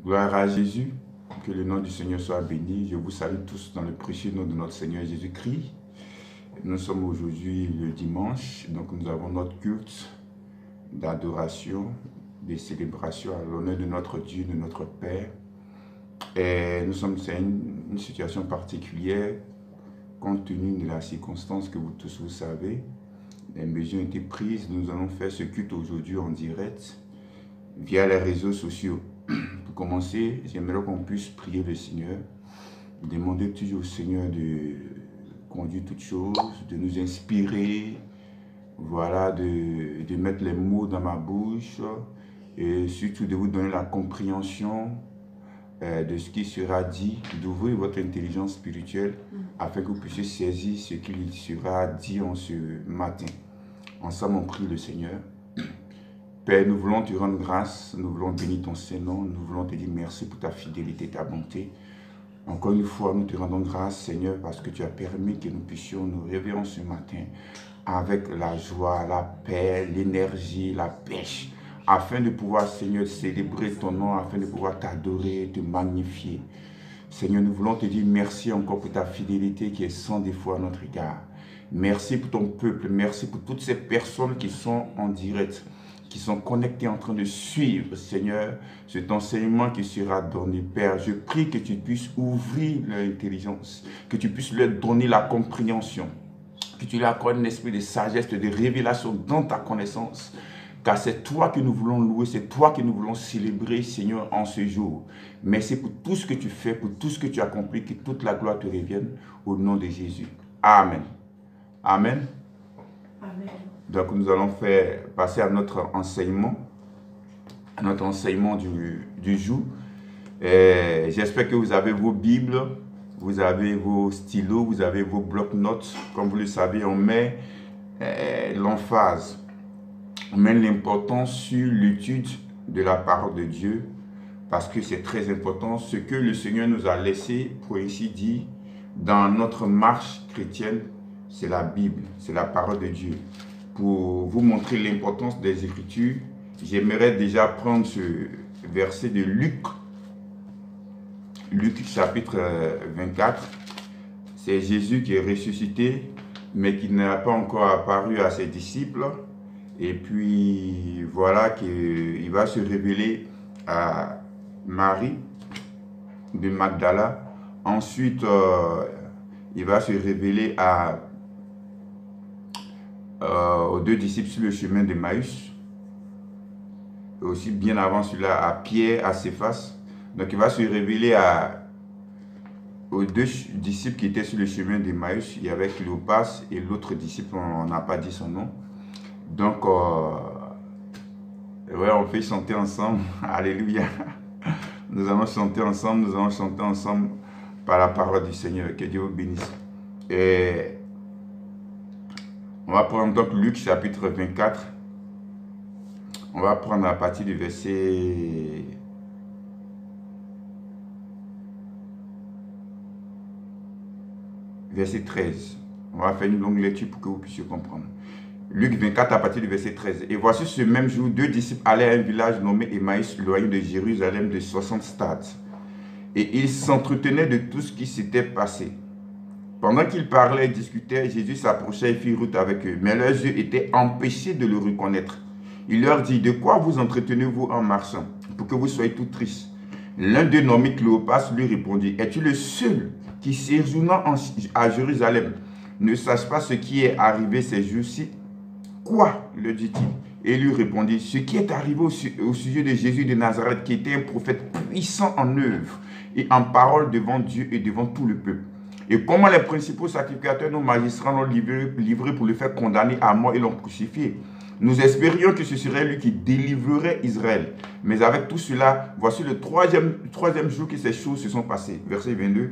Gloire à Jésus, que le nom du Seigneur soit béni. Je vous salue tous dans le précieux nom de notre Seigneur Jésus-Christ. Nous sommes aujourd'hui le dimanche, donc nous avons notre culte d'adoration, de célébration à l'honneur de notre Dieu, de notre Père. Et nous sommes dans une situation particulière, compte tenu de la circonstance que vous tous vous savez. Les mesures ont été prises, nous allons faire ce culte aujourd'hui en direct via les réseaux sociaux. Pour commencer, j'aimerais qu'on puisse prier le Seigneur, demander toujours au Seigneur de conduire toutes choses, de nous inspirer, voilà, de mettre les mots dans ma bouche et surtout de vous donner la compréhension de ce qui sera dit, d'ouvrir votre intelligence spirituelle afin que vous puissiez saisir ce qu'il sera dit en ce matin. Ensemble, on prie le Seigneur. Père, nous voulons te rendre grâce, nous voulons bénir ton Saint-Nom, nous voulons te dire merci pour ta fidélité, ta bonté. Encore une fois, nous te rendons grâce, Seigneur, parce que tu as permis que nous puissions nous réveiller ce matin avec la joie, la paix, l'énergie, la pêche, afin de pouvoir, Seigneur, célébrer ton nom, afin de pouvoir t'adorer, te magnifier. Seigneur, nous voulons te dire merci encore pour ta fidélité qui est sans défaut à notre égard. Merci pour ton peuple, merci pour toutes ces personnes qui sont en direct, qui sont connectés en train de suivre, Seigneur, cet enseignement qui sera donné. Père, je prie que tu puisses ouvrir leur intelligence, que tu puisses leur donner la compréhension, que tu leur accordes un esprit de sagesse, de révélation dans ta connaissance. Car c'est toi que nous voulons louer, c'est toi que nous voulons célébrer, Seigneur, en ce jour. Merci pour tout ce que tu fais, pour tout ce que tu accomplis, que toute la gloire te revienne au nom de Jésus. Amen. Amen. Amen. Donc nous allons passer à notre enseignement du jour. J'espère que vous avez vos Bibles, vous avez vos stylos, vous avez vos blocs-notes. Comme vous le savez, on met l'emphase, on met l'importance sur l'étude de la parole de Dieu parce que c'est très important. Ce que le Seigneur nous a laissé, pour ainsi dire, dans notre marche chrétienne, c'est la Bible, c'est la parole de Dieu. Pour vous montrer l'importance des Écritures, j'aimerais déjà prendre ce verset de Luc chapitre 24. C'est Jésus qui est ressuscité, mais qui n'a pas encore apparu à ses disciples. Et puis, voilà qu'il va se révéler à Marie de Magdala. Ensuite, il va se révéler aux deux disciples sur le chemin d'Emmaüs. Et aussi bien avant celui-là, à Pierre, à Céphas. Donc, il va se révéler aux deux disciples qui étaient sur le chemin d'Emmaüs. Il y avait Cléopas et l'autre disciple, on n'a pas dit son nom. Donc, ouais, on fait chanter ensemble. Alléluia. Nous allons chanter ensemble, par la parole du Seigneur. Que Dieu vous bénisse. Et on va prendre donc Luc chapitre 24. On va prendre à partir du verset 13. On va faire une longue lecture pour que vous puissiez comprendre. Luc 24 à partir du verset 13. Et voici ce même jour, deux disciples allaient à un village nommé Emmaüs, éloigné de Jérusalem de 60 stades. Et ils s'entretenaient de tout ce qui s'était passé. Pendant qu'ils parlaient et discutaient, Jésus s'approcha et fit route avec eux. Mais leurs yeux étaient empêchés de le reconnaître. Il leur dit, de quoi vous entretenez-vous en marchant, pour que vous soyez tout tristes? L'un d'eux, nommé Cléopas, lui répondit, es-tu le seul qui, séjournant à Jérusalem, ne sache pas ce qui est arrivé ces jours-ci? Quoi, le dit-il? Et lui répondit, ce qui est arrivé au sujet de Jésus de Nazareth, qui était un prophète puissant en œuvre et en parole devant Dieu et devant tout le peuple. Et comment les principaux sacrificateurs, nos magistrats, l'ont livré pour le faire condamner à mort et l'ont crucifié. Nous espérions que ce serait lui qui délivrerait Israël. Mais avec tout cela, voici le troisième jour que ces choses se sont passées. Verset 22.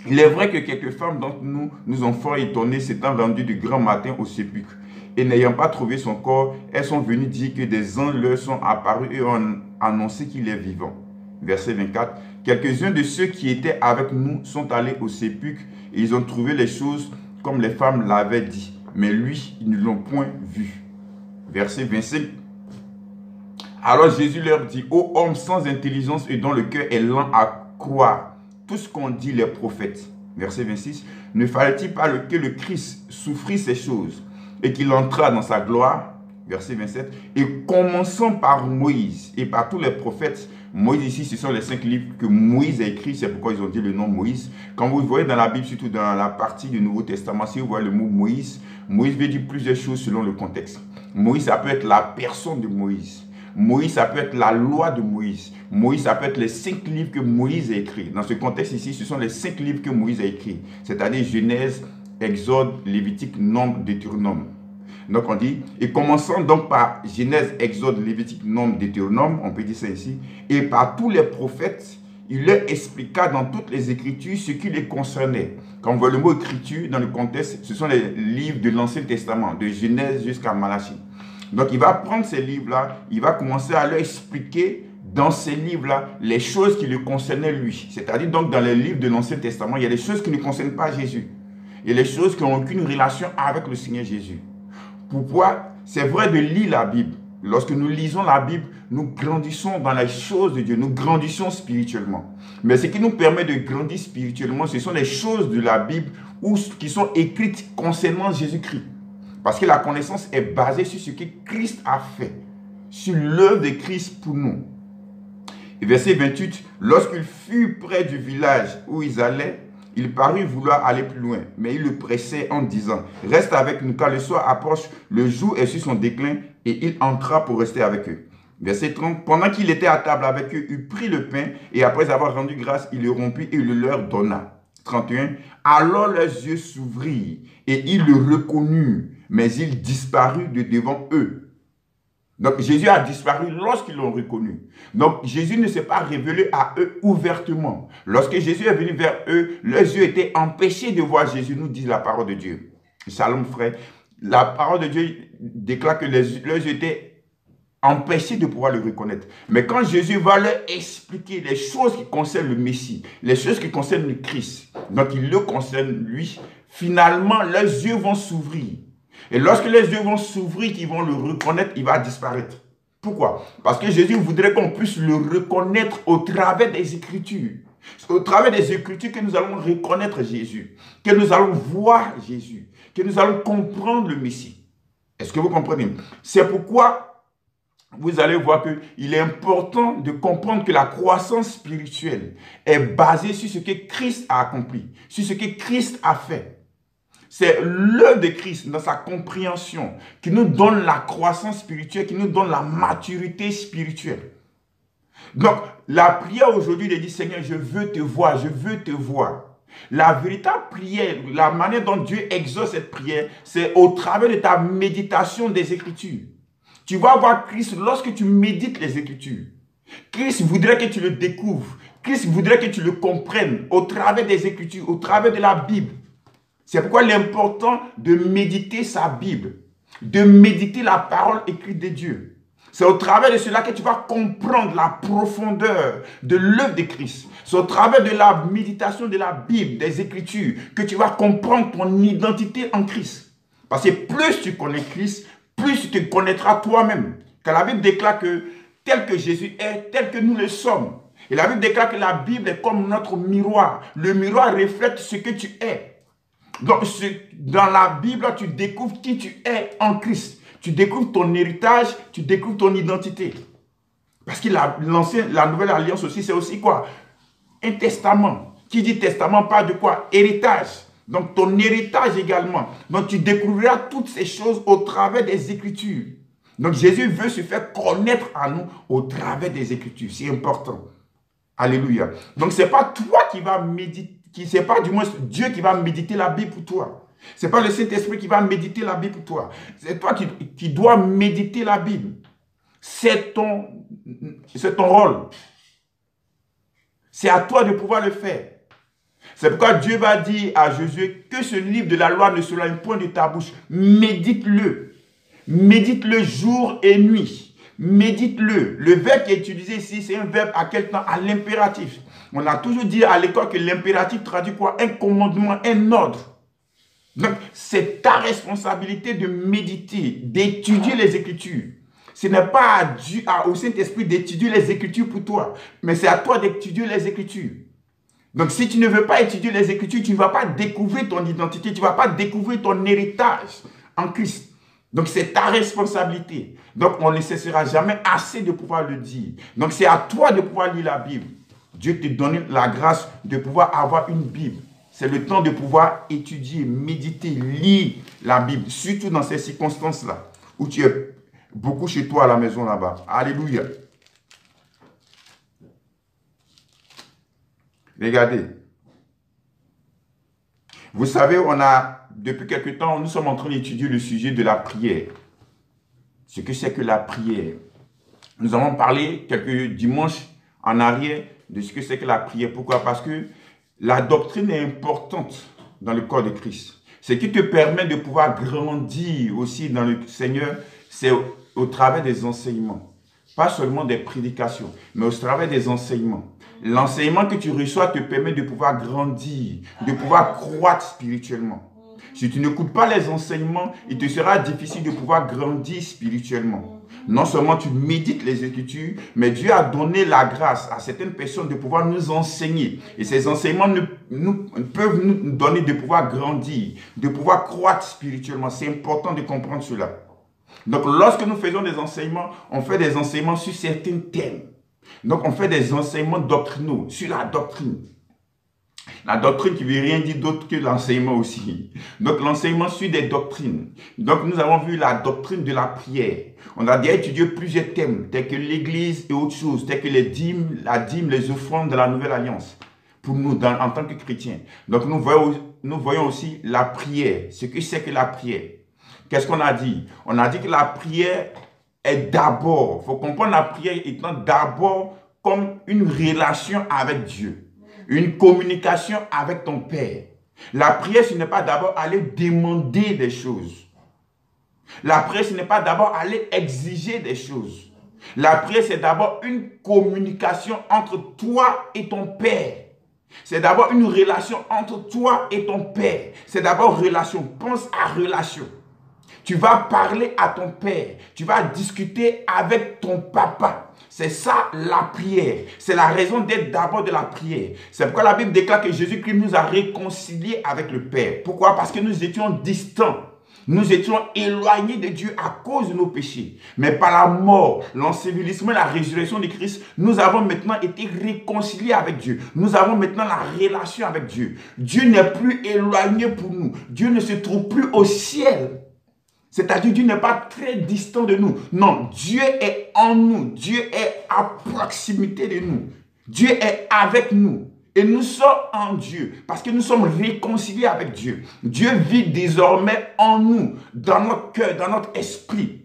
Il est vrai que quelques femmes d'entre nous ont fort étonnés, s'étant rendues du grand matin au sépulcre. Et n'ayant pas trouvé son corps, elles sont venues dire que des anges leur sont apparus et ont annoncé qu'il est vivant. Verset 24. Quelques-uns de ceux qui étaient avec nous sont allés au sépulcre et ils ont trouvé les choses comme les femmes l'avaient dit. Mais lui, ils ne l'ont point vu. Verset 25. Alors Jésus leur dit, ô hommes sans intelligence et dont le cœur est lent à croire tout ce qu'ont dit les prophètes. Verset 26, ne fallait-il pas que le Christ souffrit ces choses et qu'il entra dans sa gloire? Verset 27, et commençant par Moïse et par tous les prophètes. Moïse ici, ce sont les 5 livres que Moïse a écrits, c'est pourquoi ils ont dit le nom Moïse. Quand vous voyez dans la Bible, surtout dans la partie du Nouveau Testament, si vous voyez le mot Moïse, Moïse veut dire plusieurs choses selon le contexte. Moïse, ça peut être la personne de Moïse. Moïse, ça peut être la loi de Moïse. Moïse, ça peut être les 5 livres que Moïse a écrits. Dans ce contexte ici, ce sont les 5 livres que Moïse a écrits. C'est-à-dire Genèse, Exode, Lévitique, Nombre, Deutéronome. Donc on dit, et commençant donc par Genèse, Exode, Lévitique, Nombre, Deutéronome, on peut dire ça ici, et par tous les prophètes, il leur expliqua dans toutes les Écritures ce qui les concernait. Quand on voit le mot écriture dans le contexte, ce sont les livres de l'Ancien Testament, de Genèse jusqu'à Malachie. Donc il va prendre ces livres-là, il va commencer à leur expliquer dans ces livres-là les choses qui le concernaient lui. C'est-à-dire donc dans les livres de l'Ancien Testament, il y a des choses qui ne concernent pas Jésus. Il y a des choses qui n'ont aucune relation avec le Seigneur Jésus. Pourquoi? C'est vrai de lire la Bible. Lorsque nous lisons la Bible, nous grandissons dans les choses de Dieu, nous grandissons spirituellement. Mais ce qui nous permet de grandir spirituellement, ce sont les choses de la Bible qui sont écrites concernant Jésus-Christ. Parce que la connaissance est basée sur ce que Christ a fait, sur l'œuvre de Christ pour nous. Et verset 28, lorsqu'il fut près du village où ils allaient, il parut vouloir aller plus loin, mais il le pressait en disant, reste avec nous car le soir approche, le jour est sur son déclin, et il entra pour rester avec eux. Verset 30, pendant qu'il était à table avec eux, il prit le pain, et après avoir rendu grâce, il le rompit et le leur donna. 31, alors leurs yeux s'ouvrirent, et ils le reconnurent, mais il disparut de devant eux. Donc Jésus a disparu lorsqu'ils l'ont reconnu. Donc Jésus ne s'est pas révélé à eux ouvertement. Lorsque Jésus est venu vers eux, leurs yeux étaient empêchés de voir Jésus, nous dit la parole de Dieu. Shalom frère, la parole de Dieu déclare que leurs yeux étaient empêchés de pouvoir le reconnaître. Mais quand Jésus va leur expliquer les choses qui concernent le Messie, les choses qui concernent le Christ, donc il le concerne lui, finalement leurs yeux vont s'ouvrir. Et lorsque les yeux vont s'ouvrir, qu'ils vont le reconnaître, il va disparaître. Pourquoi? Parce que Jésus voudrait qu'on puisse le reconnaître au travers des Écritures. C'est au travers des Écritures que nous allons reconnaître Jésus, que nous allons voir Jésus, que nous allons comprendre le Messie. Est-ce que vous comprenez? C'est pourquoi vous allez voir qu'il est important de comprendre que la croissance spirituelle est basée sur ce que Christ a accompli, sur ce que Christ a fait. C'est l'œuvre de Christ dans sa compréhension qui nous donne la croissance spirituelle, qui nous donne la maturité spirituelle. Donc, la prière aujourd'hui de dire, Seigneur, je veux te voir, je veux te voir. La véritable prière, la manière dont Dieu exauce cette prière, c'est au travers de ta méditation des Écritures. Tu vas voir Christ lorsque tu médites les Écritures. Christ voudrait que tu le découvres. Christ voudrait que tu le comprennes au travers des Écritures, au travers de la Bible. C'est pourquoi il est important de méditer sa Bible, de méditer la parole écrite de Dieu. C'est au travers de cela que tu vas comprendre la profondeur de l'œuvre de Christ. C'est au travers de la méditation de la Bible, des Écritures, que tu vas comprendre ton identité en Christ. Parce que plus tu connais Christ, plus tu te connaîtras toi-même. Car la Bible déclare que tel que Jésus est, tel que nous le sommes. Et la Bible déclare que la Bible est comme notre miroir. Le miroir reflète ce que tu es. Donc, dans la Bible, tu découvres qui tu es en Christ. Tu découvres ton héritage, tu découvres ton identité. Parce que la nouvelle alliance aussi, c'est aussi quoi? Un testament. Qui dit testament parle de quoi? Héritage. Donc, ton héritage également. Donc, tu découvriras toutes ces choses au travers des Écritures. Donc, Jésus veut se faire connaître à nous au travers des Écritures. C'est important. Alléluia. Donc, ce n'est pas toi qui vas méditer. C'est pas du moins Dieu qui va méditer la Bible pour toi. Ce n'est pas le Saint-Esprit qui va méditer la Bible pour toi. C'est toi qui dois méditer la Bible. C'est ton rôle. C'est à toi de pouvoir le faire. C'est pourquoi Dieu va dire à Josué que ce livre de la loi ne s'éloigne point de ta bouche. Médite-le. Médite-le jour et nuit. Médite-le. Le verbe qui est utilisé ici, c'est un verbe à quel temps? À l'impératif. On a toujours dit à l'école que l'impératif traduit quoi? Un commandement, un ordre. Donc, c'est ta responsabilité de méditer, d'étudier les Écritures. Ce n'est pas au Saint-Esprit d'étudier les Écritures pour toi, mais c'est à toi d'étudier les Écritures. Donc, si tu ne veux pas étudier les Écritures, tu ne vas pas découvrir ton identité, tu ne vas pas découvrir ton héritage en Christ. Donc, c'est ta responsabilité. Donc, on ne cessera jamais assez de pouvoir le dire. Donc, c'est à toi de pouvoir lire la Bible. Dieu te donne la grâce de pouvoir avoir une Bible. C'est le temps de pouvoir étudier, méditer, lire la Bible, surtout dans ces circonstances-là, où tu es beaucoup chez toi à la maison là-bas. Alléluia. Regardez. Vous savez, depuis quelque temps, nous sommes en train d'étudier le sujet de la prière. Ce que c'est que la prière. Nous avons parlé quelques dimanches en arrière de ce que c'est que la prière. Pourquoi? Parce que la doctrine est importante dans le corps de Christ. Ce qui te permet de pouvoir grandir aussi dans le Seigneur, c'est au travers des enseignements. Pas seulement des prédications, mais au travers des enseignements. L'enseignement que tu reçois te permet de pouvoir grandir, de pouvoir croître spirituellement. Si tu n'écoutes pas les enseignements, il te sera difficile de pouvoir grandir spirituellement. Non seulement tu médites les Écritures, mais Dieu a donné la grâce à certaines personnes de pouvoir nous enseigner. Et ces enseignements peuvent nous donner de pouvoir grandir, de pouvoir croître spirituellement. C'est important de comprendre cela. Donc, lorsque nous faisons des enseignements, on fait des enseignements sur certains thèmes. Donc, on fait des enseignements doctrinaux sur la doctrine. La doctrine qui ne veut rien dire d'autre que l'enseignement aussi. Donc, l'enseignement suit des doctrines. Donc, nous avons vu la doctrine de la prière. On a déjà étudié plusieurs thèmes, tels que l'Église et autres choses, tels que la dîme, les offrandes de la Nouvelle Alliance, pour nous, en tant que chrétiens. Donc, nous voyons aussi la prière, ce que c'est que la prière. Qu'est-ce qu'on a dit? On a dit que la prière est d'abord, il faut comprendre la prière étant d'abord comme une relation avec Dieu, une communication avec ton Père. La prière, ce n'est pas d'abord aller demander des choses. La prière, ce n'est pas d'abord aller exiger des choses. La prière, c'est d'abord une communication entre toi et ton Père. C'est d'abord une relation entre toi et ton Père. C'est d'abord relation. Pense à relation. Tu vas parler à ton Père. Tu vas discuter avec ton papa. C'est ça la prière. C'est la raison d'être d'abord de la prière. C'est pourquoi la Bible déclare que Jésus-Christ nous a réconciliés avec le Père. Pourquoi? Parce que nous étions distants. Nous étions éloignés de Dieu à cause de nos péchés. Mais par la mort, l'ensevelissement et la résurrection de Christ, nous avons maintenant été réconciliés avec Dieu. Nous avons maintenant la relation avec Dieu. Dieu n'est plus éloigné pour nous. Dieu ne se trouve plus au ciel. C'est-à-dire, Dieu n'est pas très distant de nous. Non, Dieu est en nous. Dieu est à proximité de nous. Dieu est avec nous. Et nous sommes en Dieu parce que nous sommes réconciliés avec Dieu. Dieu vit désormais en nous, dans notre cœur, dans notre esprit.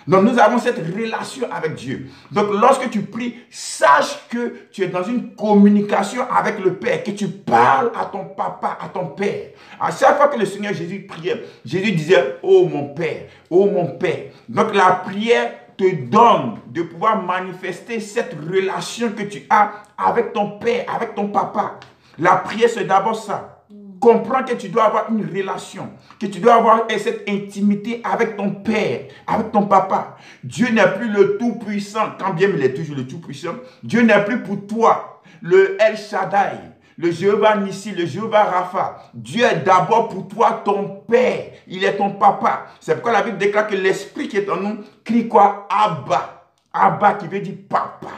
Donc nous avons cette relation avec Dieu. Donc lorsque tu pries, sache que tu es dans une communication avec le Père, que tu parles à ton papa, à ton Père. À chaque fois que le Seigneur Jésus priait, Jésus disait, oh mon Père, oh mon Père. Donc la prière te donne de pouvoir manifester cette relation que tu as avec ton Père, avec ton papa. La prière, c'est d'abord ça. Comprends que tu dois avoir une relation, que tu dois avoir cette intimité avec ton Père, avec ton papa. Dieu n'est plus le Tout-Puissant, quand bien il est toujours le Tout-Puissant. Dieu n'est plus pour toi le El Shaddai, le Jéhovah Nissi, le Jéhovah Rapha. Dieu est d'abord pour toi ton Père. Il est ton papa. C'est pourquoi la Bible déclare que l'Esprit qui est en nous crie quoi? Abba. Abba qui veut dire papa.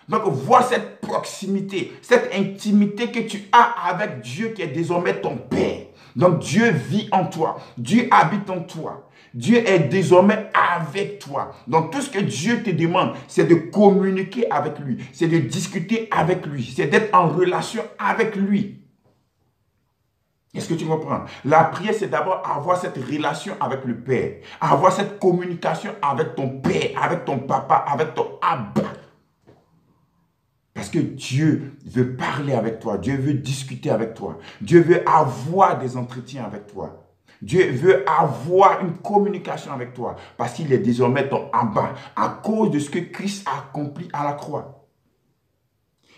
Donc, vois cette proximité, cette intimité que tu as avec Dieu qui est désormais ton Père. Donc, Dieu vit en toi. Dieu habite en toi. Dieu est désormais avec toi. Donc, tout ce que Dieu te demande, c'est de communiquer avec lui. C'est de discuter avec lui. C'est d'être en relation avec lui. Est-ce que tu comprends? La prière, c'est d'abord avoir cette relation avec le Père. Avoir cette communication avec ton Père, avec ton papa, avec ton Abba. Parce que Dieu veut parler avec toi. Dieu veut discuter avec toi. Dieu veut avoir des entretiens avec toi. Dieu veut avoir une communication avec toi. Parce qu'il est désormais ton Abba. À cause de ce que Christ a accompli à la croix.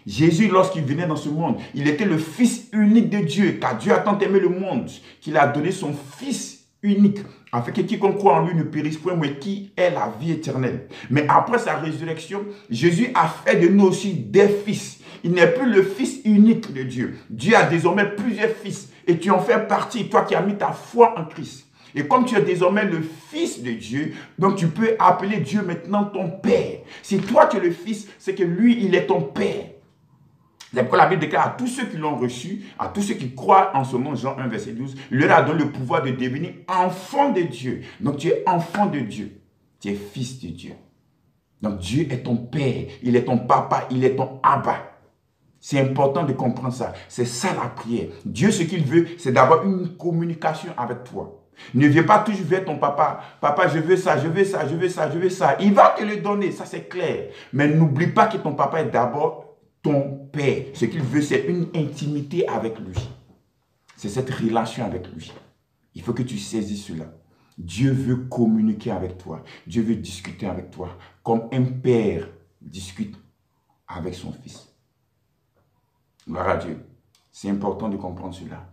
Jésus, lorsqu'il venait dans ce monde, il était le Fils unique de Dieu. Car Dieu a tant aimé le monde qu'il a donné son Fils unique, afin que quiconque croit en lui ne périsse point, mais qui ait la vie éternelle. Mais après sa résurrection, Jésus a fait de nous aussi des fils. Il n'est plus le fils unique de Dieu. Dieu a désormais plusieurs fils et tu en fais partie, toi qui as mis ta foi en Christ. Et comme tu es désormais le fils de Dieu, donc tu peux appeler Dieu maintenant ton Père. Si toi tu es le fils, c'est que lui, il est ton Père. C'est pourquoi la Bible déclare à tous ceux qui l'ont reçu, à tous ceux qui croient en son nom, Jean 1, verset 12, il leur a donné le pouvoir de devenir enfant de Dieu. Donc tu es enfant de Dieu. Tu es fils de Dieu. Donc Dieu est ton Père, il est ton papa, il est ton Abba. C'est important de comprendre ça. C'est ça la prière. Dieu, ce qu'il veut, c'est d'avoir une communication avec toi. Ne viens pas toujours vers ton papa. Papa, je veux ça, je veux ça, je veux ça, je veux ça. Il va te le donner, ça c'est clair. Mais n'oublie pas que ton papa est d'abord ton Père. Ce qu'il veut, c'est une intimité avec lui. C'est cette relation avec lui. Il faut que tu saisisses cela. Dieu veut communiquer avec toi. Dieu veut discuter avec toi. Comme un père discute avec son fils. Gloire à Dieu. C'est important de comprendre cela.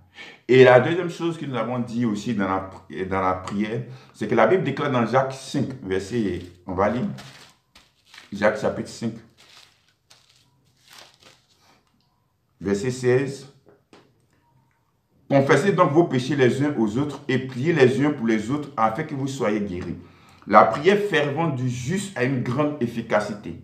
Et la deuxième chose que nous avons dit aussi dans la prière, c'est que la Bible déclare dans Jacques 5, verset, on va lire, Jacques chapitre 5, verset 16. Confessez donc vos péchés les uns aux autres et priez les uns pour les autres afin que vous soyez guéris. La prière fervente du juste a une grande efficacité.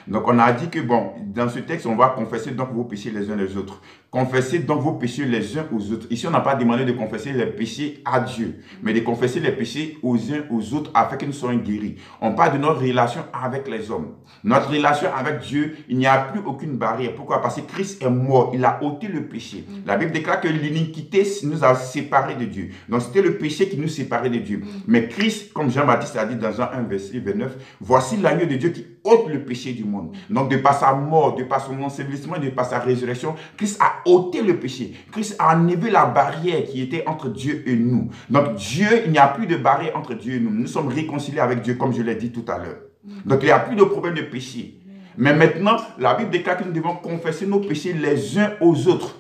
Donc on a dit que bon, dans ce texte, on va confesser donc vos péchés les uns les autres. Confessez donc vos péchés les uns aux autres. Ici, on n'a pas demandé de confesser les péchés à Dieu, mais de confesser les péchés aux uns aux autres afin que nous soyons guéris. On parle de notre relation avec les hommes. Notre relation avec Dieu, il n'y a plus aucune barrière. Pourquoi? Parce que Christ est mort. Il a ôté le péché. La Bible déclare que l'iniquité nous a séparés de Dieu. Donc c'était le péché qui nous séparait de Dieu. Mais Christ, comme Jean-Baptiste a dit dans Jean 1, verset 29, voici l'agneau de Dieu qui ôte le péché du monde. Donc de par sa mort, de par son ensevelissement, de par sa résurrection, Christ a ôté le péché. Christ a enlevé la barrière qui était entre Dieu et nous. Donc Dieu, il n'y a plus de barrière entre Dieu et nous. Nous sommes réconciliés avec Dieu, comme je l'ai dit tout à l'heure. Donc il n'y a plus de problème de péché. Mais maintenant, la Bible déclare que nous devons confesser nos péchés les uns aux autres.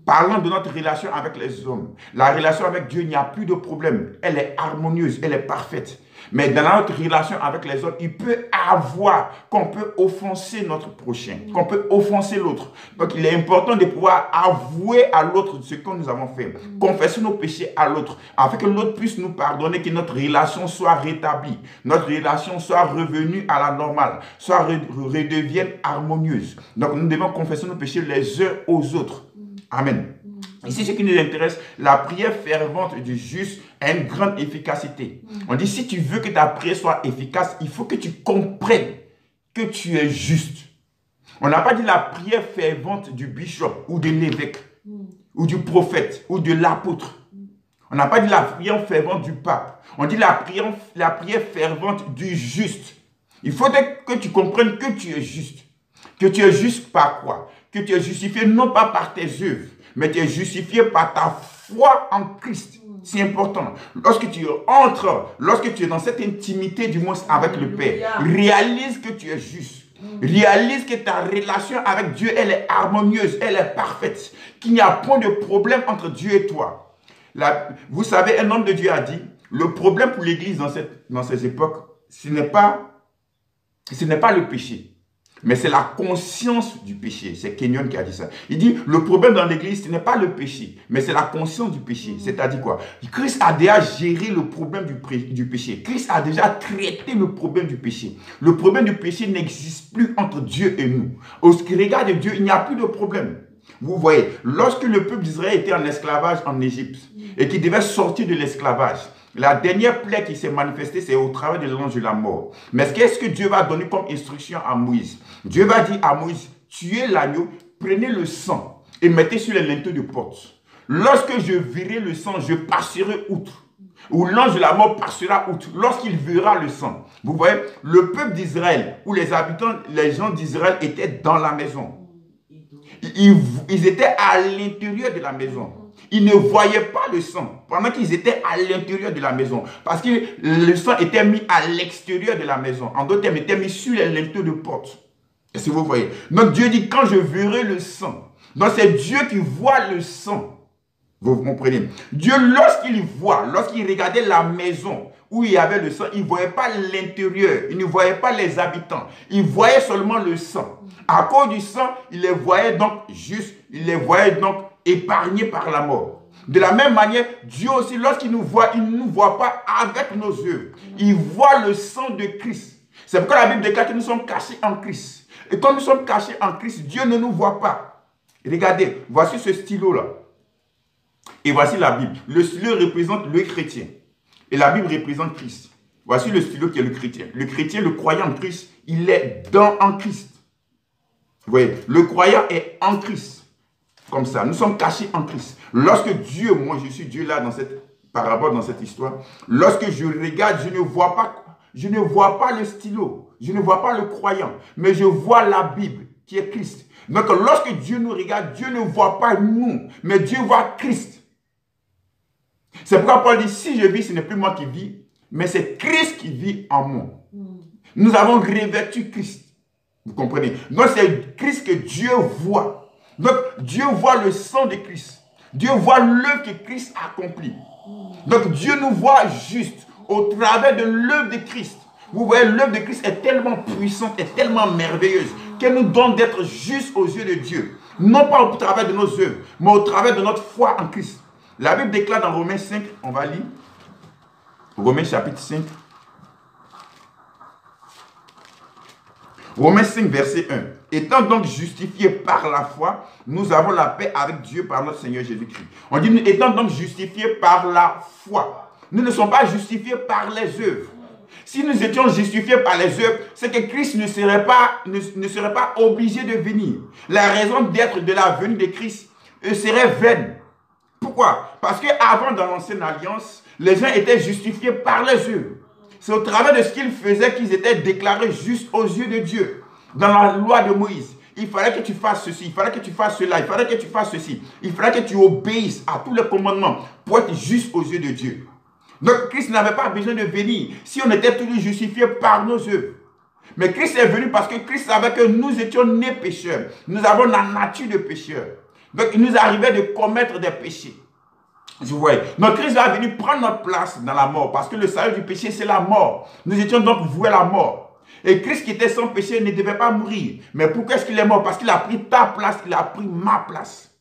Parlant de notre relation avec les hommes. La relation avec Dieu, il n'y a plus de problème. Elle est harmonieuse, elle est parfaite. Mais dans notre relation avec les autres, il peut avoir qu'on peut offenser notre prochain, qu'on peut offenser l'autre. Donc il est important de pouvoir avouer à l'autre ce que nous avons fait. Confesser nos péchés à l'autre, afin que l'autre puisse nous pardonner, que notre relation soit rétablie, notre relation soit revenue à la normale, soit redevienne harmonieuse. Donc nous devons confesser nos péchés les uns aux autres. Amen. Ici, ce qui nous intéresse, la prière fervente du juste a une grande efficacité. On dit, si tu veux que ta prière soit efficace, il faut que tu comprennes que tu es juste. On n'a pas dit la prière fervente du bishop ou de l'évêque, ou du prophète, ou de l'apôtre. On n'a pas dit la prière fervente du pape. On dit la prière fervente du juste. Il faudrait que tu comprennes que tu es juste. Que tu es juste par quoi? Que tu es justifié non pas par tes œuvres, mais tu es justifié par ta foi en Christ. C'est important. Lorsque tu entres, lorsque tu es dans cette intimité du monde avec le Père, réalise que tu es juste. Réalise que ta relation avec Dieu, elle est harmonieuse, elle est parfaite. Qu'il n'y a point de problème entre Dieu et toi. Vous savez, un homme de Dieu a dit, le problème pour l'Église dans ces époques, ce n'est pas le péché. Mais c'est la conscience du péché. C'est Kenyon qui a dit ça. Il dit, le problème dans l'église, ce n'est pas le péché, mais c'est la conscience du péché. C'est-à-dire quoi? Christ a déjà géré le problème du péché. Christ a déjà traité le problème du péché. Le problème du péché n'existe plus entre Dieu et nous. Au regard de Dieu, il n'y a plus de problème. Vous voyez, lorsque le peuple d'Israël était en esclavage en Égypte et qu'il devait sortir de l'esclavage, la dernière plaie qui s'est manifestée, c'est au travers de l'ange de la mort. Mais qu'est-ce que Dieu va donner comme instruction à Moïse? Dieu va dire à Moïse, tuez l'agneau, prenez le sang et mettez sur les linteaux de porte. Lorsque je verrai le sang, je passerai outre. Ou l'ange de la mort passera outre lorsqu'il verra le sang. Vous voyez, le peuple d'Israël, ou les gens d'Israël étaient dans la maison. Ils étaient à l'intérieur de la maison. Ils ne voyaient pas le sang pendant qu'ils étaient à l'intérieur de la maison. Parce que le sang était mis à l'extérieur de la maison. En d'autres termes, il était mis sur les linteaux de porte. Est-ce que vous voyez? Donc Dieu dit, quand je verrai le sang. Donc c'est Dieu qui voit le sang. Vous comprenez? Dieu, lorsqu'il voit, lorsqu'il regardait la maison où il y avait le sang, il ne voyait pas l'intérieur, il ne voyait pas les habitants, il voyait seulement le sang. À cause du sang, il les voyait donc justes, il les voyait donc épargnés par la mort. De la même manière, Dieu aussi, lorsqu'il nous voit, il ne nous voit pas avec nos œuvres. Il voit le sang de Christ. C'est pourquoi la Bible déclare que nous sommes cachés en Christ. Et quand nous sommes cachés en Christ, Dieu ne nous voit pas. Regardez, voici ce stylo-là. Et voici la Bible. Le stylo représente le chrétien. Et la Bible représente Christ. Voici le stylo qui est le chrétien. Le chrétien, le croyant en Christ, il est en Christ. Vous voyez, le croyant est en Christ. Comme ça, nous sommes cachés en Christ. Lorsque Dieu, moi je suis Dieu là dans cette parabole, dans cette histoire, lorsque je regarde, je ne vois pas le stylo, je ne vois pas le croyant, mais je vois la Bible qui est Christ. Donc lorsque Dieu nous regarde, Dieu ne voit pas nous, mais Dieu voit Christ. C'est pourquoi Paul dit, si je vis, ce n'est plus moi qui vis, mais c'est Christ qui vit en moi. Nous avons revêtu Christ. Vous comprenez? Donc c'est Christ que Dieu voit. Donc, Dieu voit le sang de Christ. Dieu voit l'œuvre que Christ accomplit. Donc, Dieu nous voit juste au travers de l'œuvre de Christ. Vous voyez, l'œuvre de Christ est tellement puissante, est tellement merveilleuse, qu'elle nous donne d'être juste aux yeux de Dieu. Non pas au travers de nos œuvres, mais au travers de notre foi en Christ. La Bible déclare dans Romains 5, on va lire. Romains chapitre 5. Romains 5, verset 1. Étant donc justifiés par la foi, nous avons la paix avec Dieu par notre Seigneur Jésus-Christ. On dit, étant donc justifiés par la foi. Nous ne sommes pas justifiés par les œuvres. Si nous étions justifiés par les œuvres, c'est que Christ ne serait pas obligé de venir. La raison d'être de la venue de Christ serait vaine. Pourquoi? Parce qu'avant, dans l'ancienne alliance, les gens étaient justifiés par les œuvres. C'est au travers de ce qu'ils faisaient qu'ils étaient déclarés justes aux yeux de Dieu. Dans la loi de Moïse, il fallait que tu fasses ceci, il fallait que tu fasses cela, il fallait que tu fasses ceci. Il fallait que tu obéisses à tous les commandements pour être juste aux yeux de Dieu. Donc Christ n'avait pas besoin de venir si on était tous justifiés par nos œuvres. Mais Christ est venu parce que Christ savait que nous étions nés pécheurs. Nous avons la nature de pécheurs. Donc il nous arrivait de commettre des péchés. Vous voyez, donc Christ va venir prendre notre place dans la mort parce que le salaire du péché, c'est la mort. Nous étions donc voués à la mort. Et Christ qui était sans péché ne devait pas mourir. Mais pourquoi est-ce qu'il est mort? Parce qu'il a pris ta place, il a pris ma place.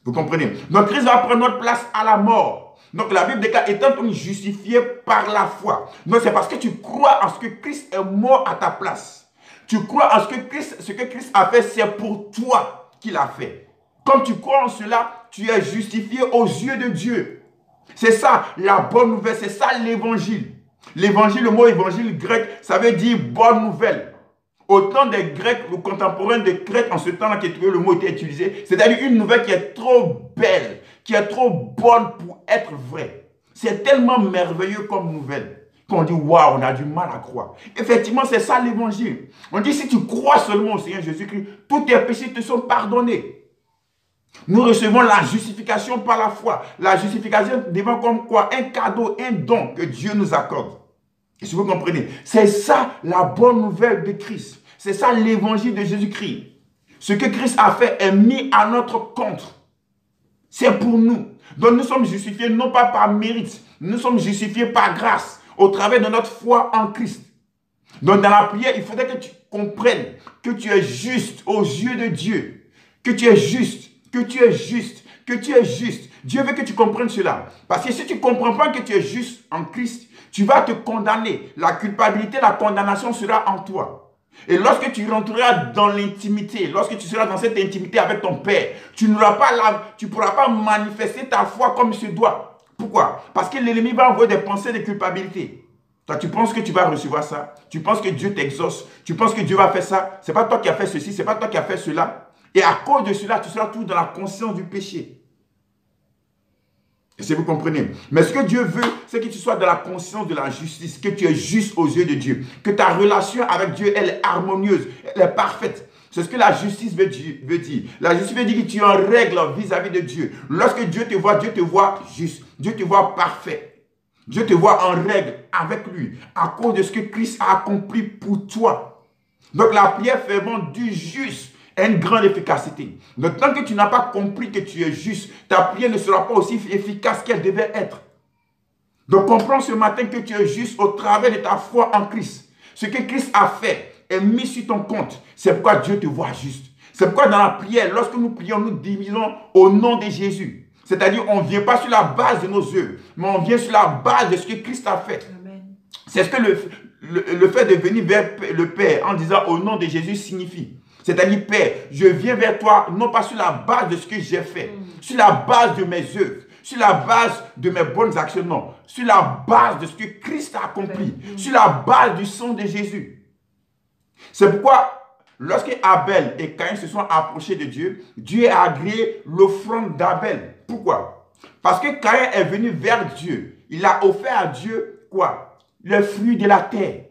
Vous comprenez? Donc Christ va prendre notre place à la mort. Donc la Bible déclare, étant justifié par la foi. Donc c'est parce que tu crois en ce que Christ est mort à ta place. Tu crois en ce que Christ a fait, c'est pour toi qu'il a fait. Comme tu crois en cela, tu es justifié aux yeux de Dieu. C'est ça la bonne nouvelle, c'est ça l'évangile. L'évangile, le mot évangile grec, ça veut dire bonne nouvelle. Autant des Grecs, ou contemporains des Grecs en ce temps-là, qui le mot était utilisé, c'est-à-dire une nouvelle qui est trop belle, qui est trop bonne pour être vraie. C'est tellement merveilleux comme nouvelle qu'on dit, waouh, on a du mal à croire. Effectivement, c'est ça l'évangile. On dit, si tu crois seulement au Seigneur Jésus-Christ, tous tes péchés te sont pardonnés. Nous recevons la justification par la foi. La justification devant comme quoi? Un cadeau, un don que Dieu nous accorde. Et si vous comprenez, c'est ça la bonne nouvelle de Christ. C'est ça l'évangile de Jésus-Christ. Ce que Christ a fait est mis à notre compte. C'est pour nous. Donc nous sommes justifiés non pas par mérite. Nous sommes justifiés par grâce au travers de notre foi en Christ. Donc dans la prière, il faudrait que tu comprennes que tu es juste aux yeux de Dieu. Que tu es juste. Que tu es juste, que tu es juste. Dieu veut que tu comprennes cela. Parce que si tu ne comprends pas que tu es juste en Christ, tu vas te condamner. La culpabilité, la condamnation sera en toi. Et lorsque tu rentreras dans l'intimité, lorsque tu seras dans cette intimité avec ton Père, tu ne pourras pas manifester ta foi comme il se doit. Pourquoi? Parce que l'ennemi va envoyer des pensées de culpabilité. Toi, tu penses que tu vas recevoir ça. Tu penses que Dieu t'exauce. Tu penses que Dieu va faire ça. Ce n'est pas toi qui as fait ceci, ce n'est pas toi qui as fait cela. Et à cause de cela, tu seras toujours dans la conscience du péché. Et si vous comprenez. Mais ce que Dieu veut, c'est que tu sois dans la conscience de la justice, que tu es juste aux yeux de Dieu, que ta relation avec Dieu, elle est harmonieuse, elle est parfaite. C'est ce que la justice veut dire. La justice veut dire que tu es en règle vis-à-vis de Dieu. Lorsque Dieu te voit juste. Dieu te voit parfait. Dieu te voit en règle avec lui, à cause de ce que Christ a accompli pour toi. Donc la prière fervente du juste a une grande efficacité. Donc, tant que tu n'as pas compris que tu es juste, ta prière ne sera pas aussi efficace qu'elle devait être. Donc, comprends ce matin que tu es juste au travers de ta foi en Christ. Ce que Christ a fait est mis sur ton compte. C'est pourquoi Dieu te voit juste. C'est pourquoi dans la prière, lorsque nous prions, nous disons au nom de Jésus. C'est-à-dire, on ne vient pas sur la base de nos œuvres, mais on vient sur la base de ce que Christ a fait. C'est ce que le fait de venir vers le Père en disant au nom de Jésus signifie. C'est-à-dire, Père, je viens vers toi, non pas sur la base de ce que j'ai fait, sur la base de mes œuvres, sur la base de mes bonnes actions, non, sur la base de ce que Christ a accompli, sur la base du sang de Jésus. C'est pourquoi, lorsque Abel et Caïn se sont approchés de Dieu, Dieu a agréé l'offrande d'Abel. Pourquoi? Parce que Caïn est venu vers Dieu. Il a offert à Dieu quoi? Le fruit de la terre.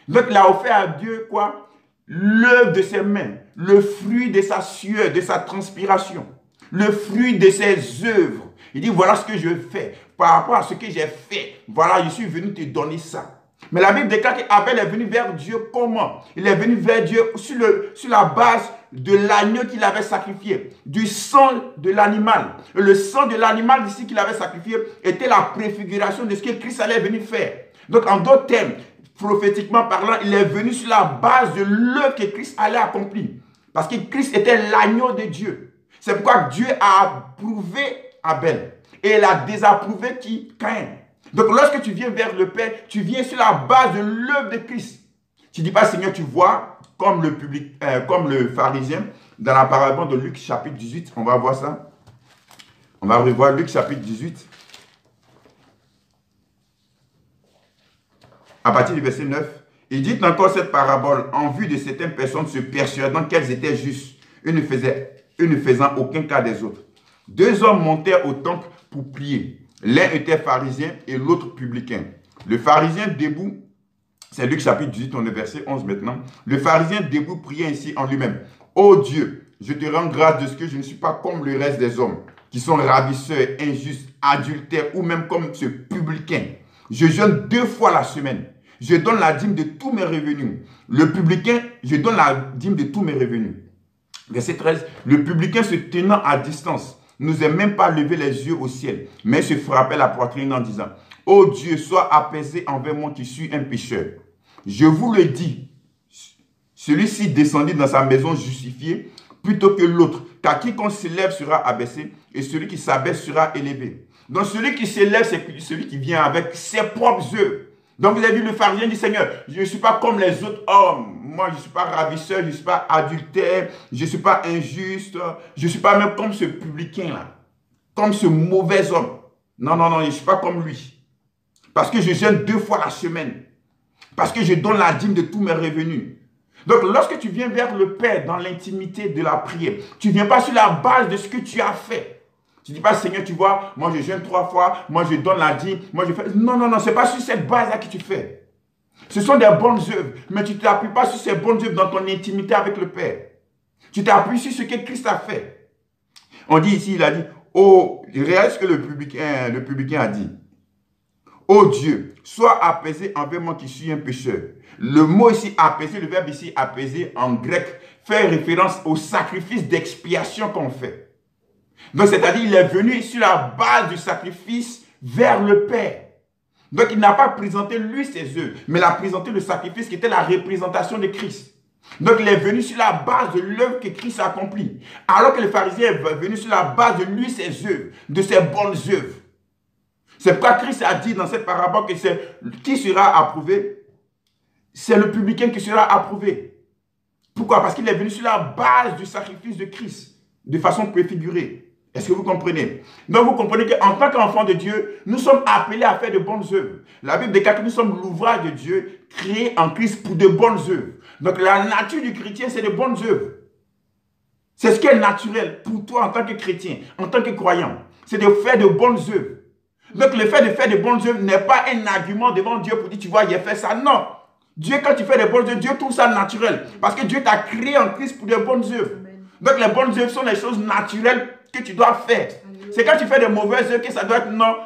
Donc, il a offert à Dieu quoi? L'œuvre de ses mains, le fruit de sa sueur, de sa transpiration, le fruit de ses œuvres. Il dit, voilà ce que je fais. Par rapport à ce que j'ai fait, voilà, je suis venu te donner ça. Mais la Bible déclare qu'Abel est venu vers Dieu comment? Il est venu vers Dieu sur la base de l'agneau qu'il avait sacrifié, du sang de l'animal. Le sang de l'animal ici qu'il avait sacrifié était la préfiguration de ce que Christ allait venir faire. Donc, en d'autres termes, prophétiquement parlant, il est venu sur la base de l'œuvre que Christ allait accomplir. Parce que Christ était l'agneau de Dieu. C'est pourquoi Dieu a approuvé Abel. Et il a désapprouvé qui? Caïn. Donc lorsque tu viens vers le Père, tu viens sur la base de l'œuvre de Christ. Tu ne dis pas, Seigneur, tu vois, comme le pharisien, dans la parabole de Luc chapitre 18, on va voir ça. On va revoir Luc chapitre 18. À partir du verset 9, il dit encore cette parabole en vue de certaines personnes se persuadant qu'elles étaient justes, une ne faisant aucun cas des autres. Deux hommes montèrent au temple pour prier. L'un était pharisien et l'autre publicain. Le pharisien debout, c'est Luc chapitre 18, on est verset 11 maintenant. Le pharisien debout priait ainsi en lui-même. Ô Dieu, je te rends grâce de ce que je ne suis pas comme le reste des hommes, qui sont ravisseurs, injustes, adultères ou même comme ce publicain. Je jeûne 2 fois la semaine. Je donne la dîme de tous mes revenus. Le publicain, je donne la dîme de tous mes revenus. Verset 13. Le publicain se tenant à distance, n'osait même pas lever les yeux au ciel, mais se frappait la poitrine en disant, « Ô Dieu, sois apaisé envers moi qui suis un pécheur. Je vous le dis, celui-ci descendit dans sa maison justifié plutôt que l'autre, car quiconque s'élève sera abaissé et celui qui s'abaisse sera élevé. » Donc celui qui s'élève, c'est celui qui vient avec ses propres œuvres. Donc vous avez vu, le pharisien dit, Seigneur, je ne suis pas comme les autres hommes. Moi, je ne suis pas ravisseur, je ne suis pas adultère, je ne suis pas injuste, je ne suis pas même comme ce publicain-là, comme ce mauvais homme. Non, non, non, je ne suis pas comme lui. Parce que je jeûne 2 fois la semaine. Parce que je donne la dîme de tous mes revenus. Donc, lorsque tu viens vers le Père dans l'intimité de la prière, tu ne viens pas sur la base de ce que tu as fait. Tu ne dis pas, Seigneur, tu vois, moi je jeûne 3 fois, moi je donne la dîme, moi je fais... Non, non, non, ce n'est pas sur cette base-là que tu fais. Ce sont des bonnes œuvres, mais tu ne t'appuies pas sur ces bonnes œuvres dans ton intimité avec le Père. Tu t'appuies sur ce que Christ a fait. On dit ici, il a dit, oh, réalise ce que le publicain a dit. Oh Dieu, sois apaisé envers moi qui suis un pécheur. Le mot ici apaiser, le verbe ici apaiser en grec, fait référence au sacrifice d'expiation qu'on fait. Donc, c'est-à-dire, il est venu sur la base du sacrifice vers le Père. Donc, il n'a pas présenté lui ses œuvres, mais il a présenté le sacrifice qui était la représentation de Christ. Donc, il est venu sur la base de l'œuvre que Christ a accomplie. Alors que le pharisien est venu sur la base de lui ses œuvres, de ses bonnes œuvres. C'est pourquoi Christ a dit dans cette parabole que c'est qui sera approuvé? C'est le publicain qui sera approuvé. Pourquoi? Parce qu'il est venu sur la base du sacrifice de Christ, de façon préfigurée. Est-ce que vous comprenez? Donc vous comprenez qu'en tant qu'enfants de Dieu, nous sommes appelés à faire de bonnes œuvres. La Bible déclare que nous sommes l'ouvrage de Dieu, créé en Christ pour de bonnes œuvres. Donc la nature du chrétien, c'est de bonnes œuvres. C'est ce qui est naturel pour toi en tant que chrétien, en tant que croyant. C'est de faire de bonnes œuvres. Donc le fait de faire de bonnes œuvres n'est pas un argument devant Dieu pour dire, tu vois, j'ai fait ça. Non. Dieu, quand tu fais de bonnes œuvres, Dieu trouve ça naturel. Parce que Dieu t'a créé en Christ pour de bonnes œuvres. Donc les bonnes œuvres sont les choses naturelles que tu dois faire. C'est quand tu fais de mauvaises œuvres que ça doit être non,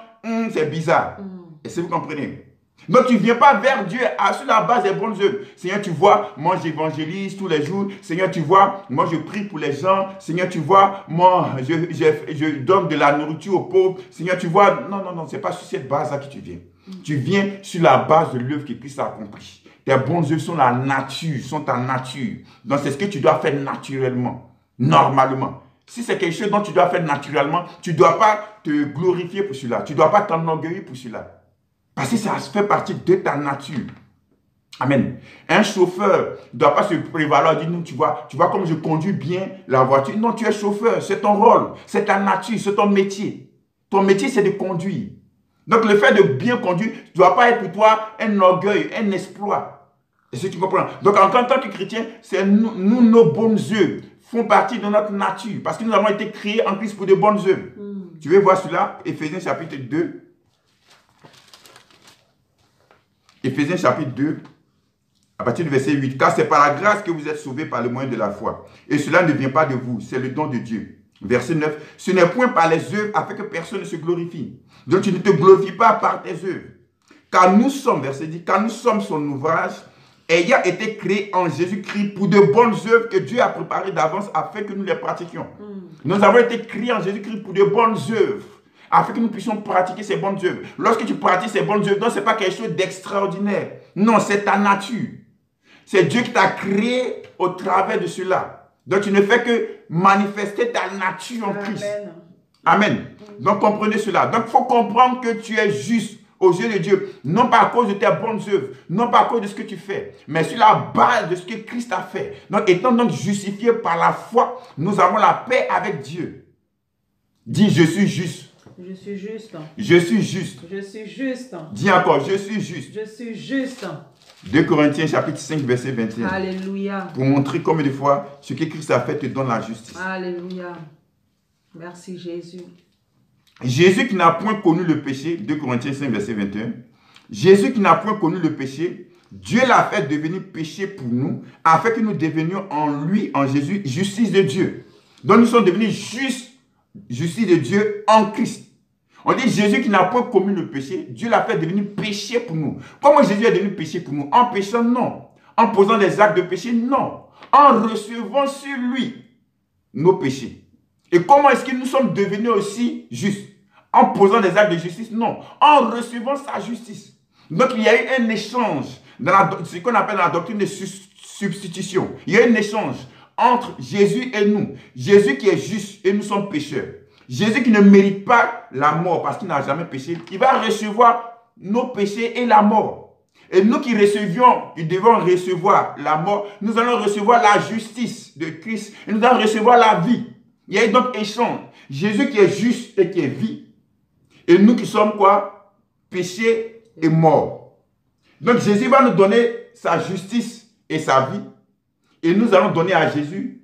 c'est bizarre. Est-ce que vous comprenez? Donc, tu ne viens pas vers Dieu sur la base des bonnes œuvres. Seigneur, tu vois, moi, j'évangélise tous les jours. Seigneur, tu vois, moi, je prie pour les gens. Seigneur, tu vois, moi, je donne de la nourriture aux pauvres. Seigneur, tu vois, non, non, non, ce n'est pas sur cette base-là que tu viens. Tu viens sur la base de l'œuvre que Christ a accomplie. Tes bonnes œuvres sont la nature, sont ta nature. Donc, c'est ce que tu dois faire naturellement, normalement. Si c'est quelque chose dont tu dois faire naturellement, tu ne dois pas te glorifier pour cela. Tu ne dois pas t'enorgueillir pour cela. Parce que ça fait partie de ta nature. Amen. Un chauffeur ne doit pas se prévaloir, dire, non, tu vois comme je conduis bien la voiture. Non, tu es chauffeur, c'est ton rôle, c'est ta nature, c'est ton métier. Ton métier, c'est de conduire. Donc, le fait de bien conduire ne doit pas être pour toi un orgueil, un exploit. Est-ce que tu comprends? Donc, en tant que chrétien, c'est nous, nos bonnes œuvres font partie de notre nature. Parce que nous avons été créés en Christ pour de bonnes œuvres. Tu veux voir cela? Éphésiens chapitre 2. Éphésiens chapitre 2, à partir du verset 8. Car c'est par la grâce que vous êtes sauvés par le moyen de la foi. Et cela ne vient pas de vous, c'est le don de Dieu. Verset 9. Ce n'est point par les œuvres afin que personne ne se glorifie. Donc tu ne te glorifies pas par tes œuvres. Car nous sommes, verset 10, car nous sommes son ouvrage, ayant été créés en Jésus-Christ pour de bonnes œuvres que Dieu a préparées d'avance afin que nous les pratiquions. Nous avons été créés en Jésus-Christ pour de bonnes œuvres, afin que nous puissions pratiquer ces bonnes œuvres. Lorsque tu pratiques ces bonnes œuvres, ce n'est pas quelque chose d'extraordinaire. Non, c'est ta nature. C'est Dieu qui t'a créé au travers de cela. Donc, tu ne fais que manifester ta nature en Christ. Amen. Donc, comprenez cela. Donc, il faut comprendre que tu es juste aux yeux de Dieu. Non pas à cause de tes bonnes œuvres, non pas à cause de ce que tu fais, mais sur la base de ce que Christ a fait. Donc, étant donc justifié par la foi, nous avons la paix avec Dieu. Dis, je suis juste. Je suis juste. Je suis juste. Je suis juste. Dis encore, je suis juste. Je suis juste. 2 Corinthiens chapitre 5 verset 21. Alléluia. Pour montrer combien de fois ce que Christ a fait te donne la justice. Alléluia. Merci Jésus. Jésus qui n'a point connu le péché, 2 Corinthiens 5 verset 21. Jésus qui n'a point connu le péché, Dieu l'a fait devenir péché pour nous, afin que nous devenions en lui, en Jésus, justice de Dieu. Donc nous sommes devenus justice de Dieu en Christ. On dit Jésus qui n'a point commis le péché, Dieu l'a fait devenir péché pour nous. Comment Jésus est devenu péché pour nous? En péchant, non. En posant des actes de péché, non. En recevant sur lui nos péchés. Et comment est-ce que nous sommes devenus aussi justes? En posant des actes de justice, non. En recevant sa justice. Donc il y a eu un échange dans ce qu'on appelle la doctrine de substitution. Il y a eu un échange entre Jésus et nous. Jésus qui est juste et nous sommes pécheurs. Jésus qui ne mérite pas la mort parce qu'il n'a jamais péché, il va recevoir nos péchés et la mort. Et nous qui devons recevoir la mort, nous allons recevoir la justice de Christ et nous allons recevoir la vie. Il y a donc échange. Jésus qui est juste et qui est vie. Et nous qui sommes quoi? Péché et mort. Donc Jésus va nous donner sa justice et sa vie. Et nous allons donner à Jésus.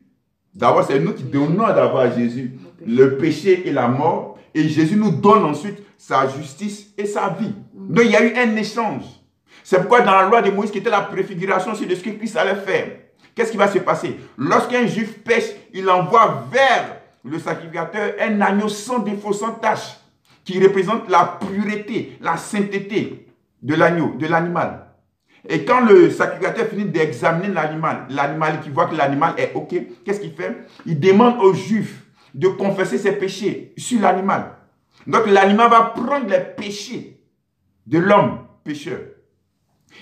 D'abord, c'est nous qui donnons d'abord à Jésus le péché et la mort. Et Jésus nous donne ensuite sa justice et sa vie. Donc il y a eu un échange. C'est pourquoi dans la loi de Moïse, qui était la préfiguration sur ce que Christ allait faire, qu'est-ce qui va se passer? Lorsqu'un juif pêche, il envoie vers le sacrificateur un agneau sans défaut, sans tache, qui représente la pureté, la sainteté de l'agneau, de l'animal. Et quand le sacrificateur finit d'examiner l'animal qui voit que l'animal est OK, qu'est-ce qu'il fait? Il demande aux juifs de confesser ses péchés sur l'animal. Donc l'animal va prendre les péchés de l'homme pécheur.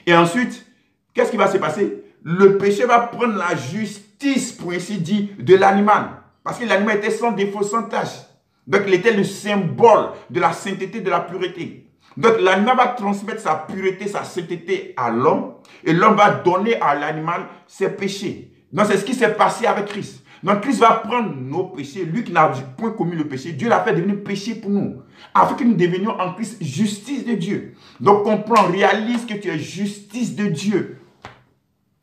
Et ensuite, qu'est-ce qui va se passer? Le péché va prendre la justice, pour ainsi dire, de l'animal. Parce que l'animal était sans défaut, sans tache. Donc il était le symbole de la sainteté, de la pureté. Donc l'animal va transmettre sa pureté, sa sainteté à l'homme. Et l'homme va donner à l'animal ses péchés. Donc c'est ce qui s'est passé avec Christ. Donc Christ va prendre nos péchés. Lui qui n'a point commis le péché, Dieu l'a fait devenir péché pour nous. Afin que nous devenions en Christ justice de Dieu. Donc comprends, réalise que tu es justice de Dieu.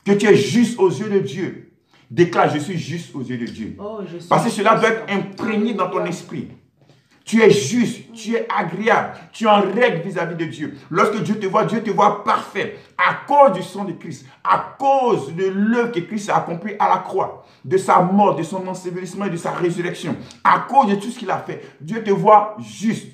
Que tu es juste aux yeux de Dieu. Déclare, je suis juste aux yeux de Dieu. Oh, parce que cela doit être imprégné dans ton esprit. Tu es juste, tu es agréable, tu es en règle vis-à-vis de Dieu. Lorsque Dieu te voit parfait à cause du sang de Christ, à cause de l'œuvre que Christ a accomplie à la croix, de sa mort, de son ensevelissement et de sa résurrection, à cause de tout ce qu'il a fait. Dieu te voit juste.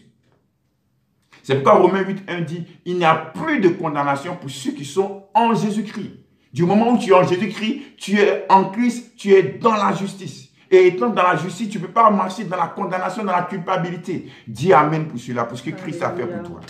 C'est pourquoi Romains 8:1 dit, il n'y a plus de condamnation pour ceux qui sont en Jésus-Christ. Du moment où tu es en Jésus-Christ, tu es en Christ, tu es dans la justice. Et étant dans la justice, tu ne peux pas marcher dans la condamnation, dans la culpabilité. Dis Amen pour cela, pour ce que Christ a fait pour toi.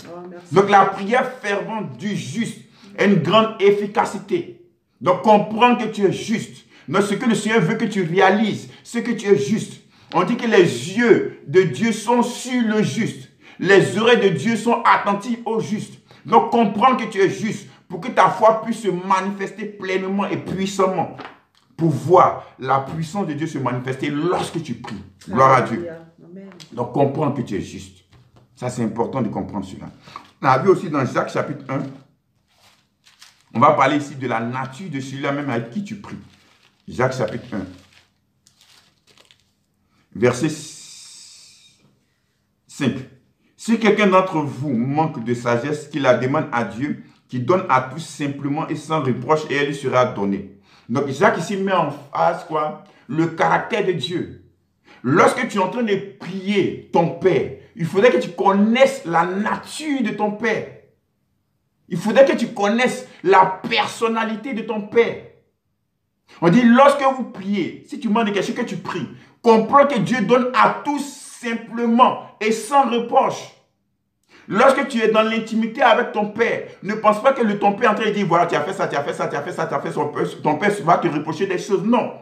Donc la prière fervente du juste a une grande efficacité. Donc comprends que tu es juste. Donc ce que le Seigneur veut que tu réalises, c'est que tu es juste. On dit que les yeux de Dieu sont sur le juste. Les oreilles de Dieu sont attentives au juste. Donc comprends que tu es juste pour que ta foi puisse se manifester pleinement et puissamment. Pour voir la puissance de Dieu se manifester lorsque tu pries. Gloire à Dieu. Donc comprends que tu es juste. Ça c'est important de comprendre cela. On a vu aussi dans Jacques chapitre 1. On va parler ici de la nature de celui-là même avec qui tu pries. Jacques chapitre 1. Verset 5. Si quelqu'un d'entre vous manque de sagesse, qu'il la demande à Dieu, qui donne à tous simplement et sans reproche, et elle lui sera donnée. Donc Jacques ici met en face quoi? Le caractère de Dieu. Lorsque tu es en train de prier ton Père, il faudrait que tu connaisses la nature de ton Père. Il faudrait que tu connaisses la personnalité de ton Père. On dit, lorsque vous priez, si tu demandes quelque chose que tu pries, comprends que Dieu donne à tous simplement et sans reproche. Lorsque tu es dans l'intimité avec ton Père, ne pense pas que ton Père est en train de dire, voilà, tu as fait ça, tu as fait ça, tu as fait ça, tu as fait ça. Ton Père va te reprocher des choses. Non.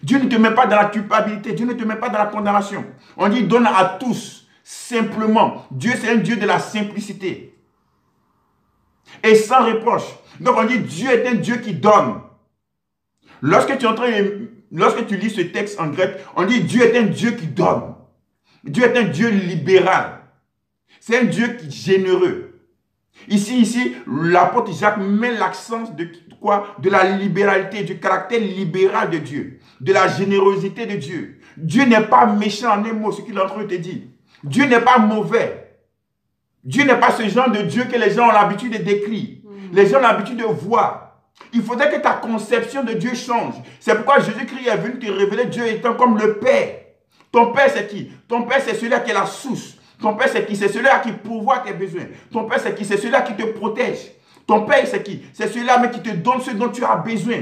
Dieu ne te met pas dans la culpabilité. Dieu ne te met pas dans la condamnation. On dit, donne à tous, simplement. Dieu, c'est un Dieu de la simplicité. Et sans reproche. Donc, on dit, Dieu est un Dieu qui donne. Lorsque tu lis ce texte en grec, on dit, Dieu est un Dieu qui donne. Dieu est un Dieu libéral. C'est un Dieu qui est généreux. Ici, l'apôtre Jacques met l'accent de quoi? De la libéralité, du caractère libéral de Dieu, de la générosité de Dieu. Dieu n'est pas méchant en un mot, ce qu'il est en train de te dire. Dieu n'est pas mauvais. Dieu n'est pas ce genre de Dieu que les gens ont l'habitude de décrire. Les gens ont l'habitude de voir. Il faudrait que ta conception de Dieu change. C'est pourquoi Jésus-Christ est venu te révéler Dieu étant comme le Père. Ton Père, c'est qui? Ton Père, c'est celui-là qui est la source. Ton Père, c'est qui? C'est celui-là qui pourvoit tes besoins. Ton Père, c'est qui? C'est celui-là qui te protège. Ton Père, c'est qui? C'est celui-là même qui te donne ce dont tu as besoin.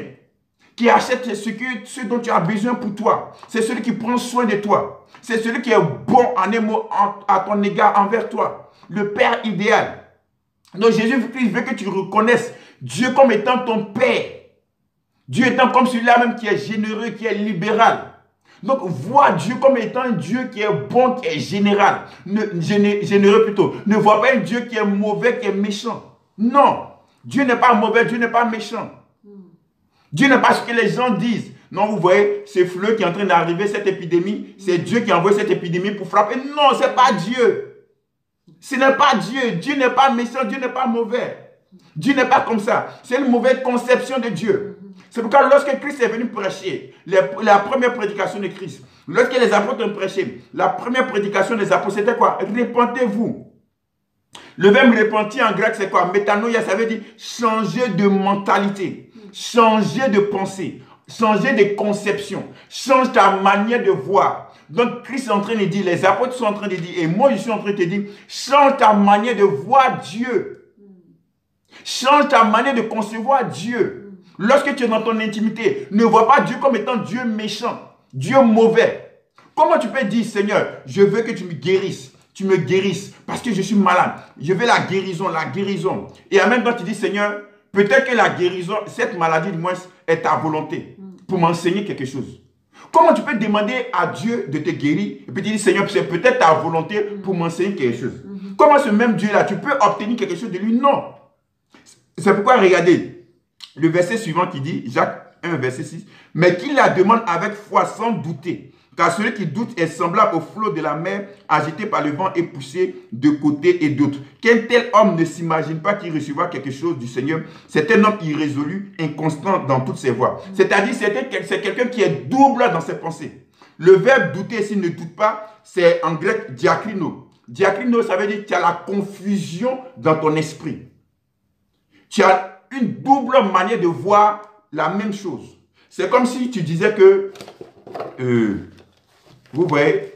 Qui achète ce dont tu as besoin pour toi. C'est celui qui prend soin de toi. C'est celui qui est bon en un mot à ton égard envers toi. Le Père idéal. Donc Jésus-Christ veut que tu reconnaisses Dieu comme étant ton Père. Dieu étant comme celui-là même qui est généreux, qui est libéral. Donc, vois Dieu comme étant un Dieu qui est bon, qui est général. Généreux plutôt. Ne vois pas un Dieu qui est mauvais, qui est méchant. Non. Dieu n'est pas mauvais, Dieu n'est pas méchant. Dieu n'est pas ce que les gens disent. Non, vous voyez, ce fleuve qui est en train d'arriver, cette épidémie, c'est Dieu qui envoie cette épidémie pour frapper. Non, ce n'est pas Dieu. Ce n'est pas Dieu. Dieu n'est pas méchant, Dieu n'est pas mauvais. Dieu n'est pas comme ça. C'est une mauvaise conception de Dieu. C'est pourquoi lorsque Christ est venu prêcher, la première prédication de Christ, lorsque les apôtres ont prêché, la première prédication des apôtres, c'était quoi? Repentez-vous. Le verbe repentir en grec, c'est quoi? Métanoïa, ça veut dire changer de mentalité, changer de pensée, changer de conception, change ta manière de voir. Donc Christ est en train de dire, les apôtres sont en train de dire, et moi je suis en train de te dire, change ta manière de voir Dieu. Change ta manière de concevoir Dieu. Lorsque tu es dans ton intimité, ne vois pas Dieu comme étant Dieu méchant, Dieu mauvais. Comment tu peux dire, Seigneur, je veux que tu me guérisses parce que je suis malade. Je veux la guérison. Et en même temps, tu dis, Seigneur, peut-être que la guérison, cette maladie du moins, est ta volonté pour m'enseigner quelque chose. Comment tu peux demander à Dieu de te guérir et puis tu dis, Seigneur, c'est peut-être ta volonté pour m'enseigner quelque chose. Comment ce même Dieu-là, tu peux obtenir quelque chose de lui? Non. C'est pourquoi, regardez, le verset suivant qui dit, Jacques 1, verset 6, « Mais qu'il la demande avec foi sans douter, car celui qui doute est semblable au flot de la mer, agité par le vent et poussé de côté et d'autre. Qu'un tel homme ne s'imagine pas qu'il recevra quelque chose du Seigneur. C'est un homme irrésolu, inconstant dans toutes ses voies. » C'est-à-dire, c'est quelqu'un qui est double dans ses pensées. Le verbe douter, s'il ne doute pas, c'est en grec diakrino. Diakrino, ça veut dire que tu as la confusion dans ton esprit. Tu as une double manière de voir la même chose. C'est comme si tu disais que, vous voyez,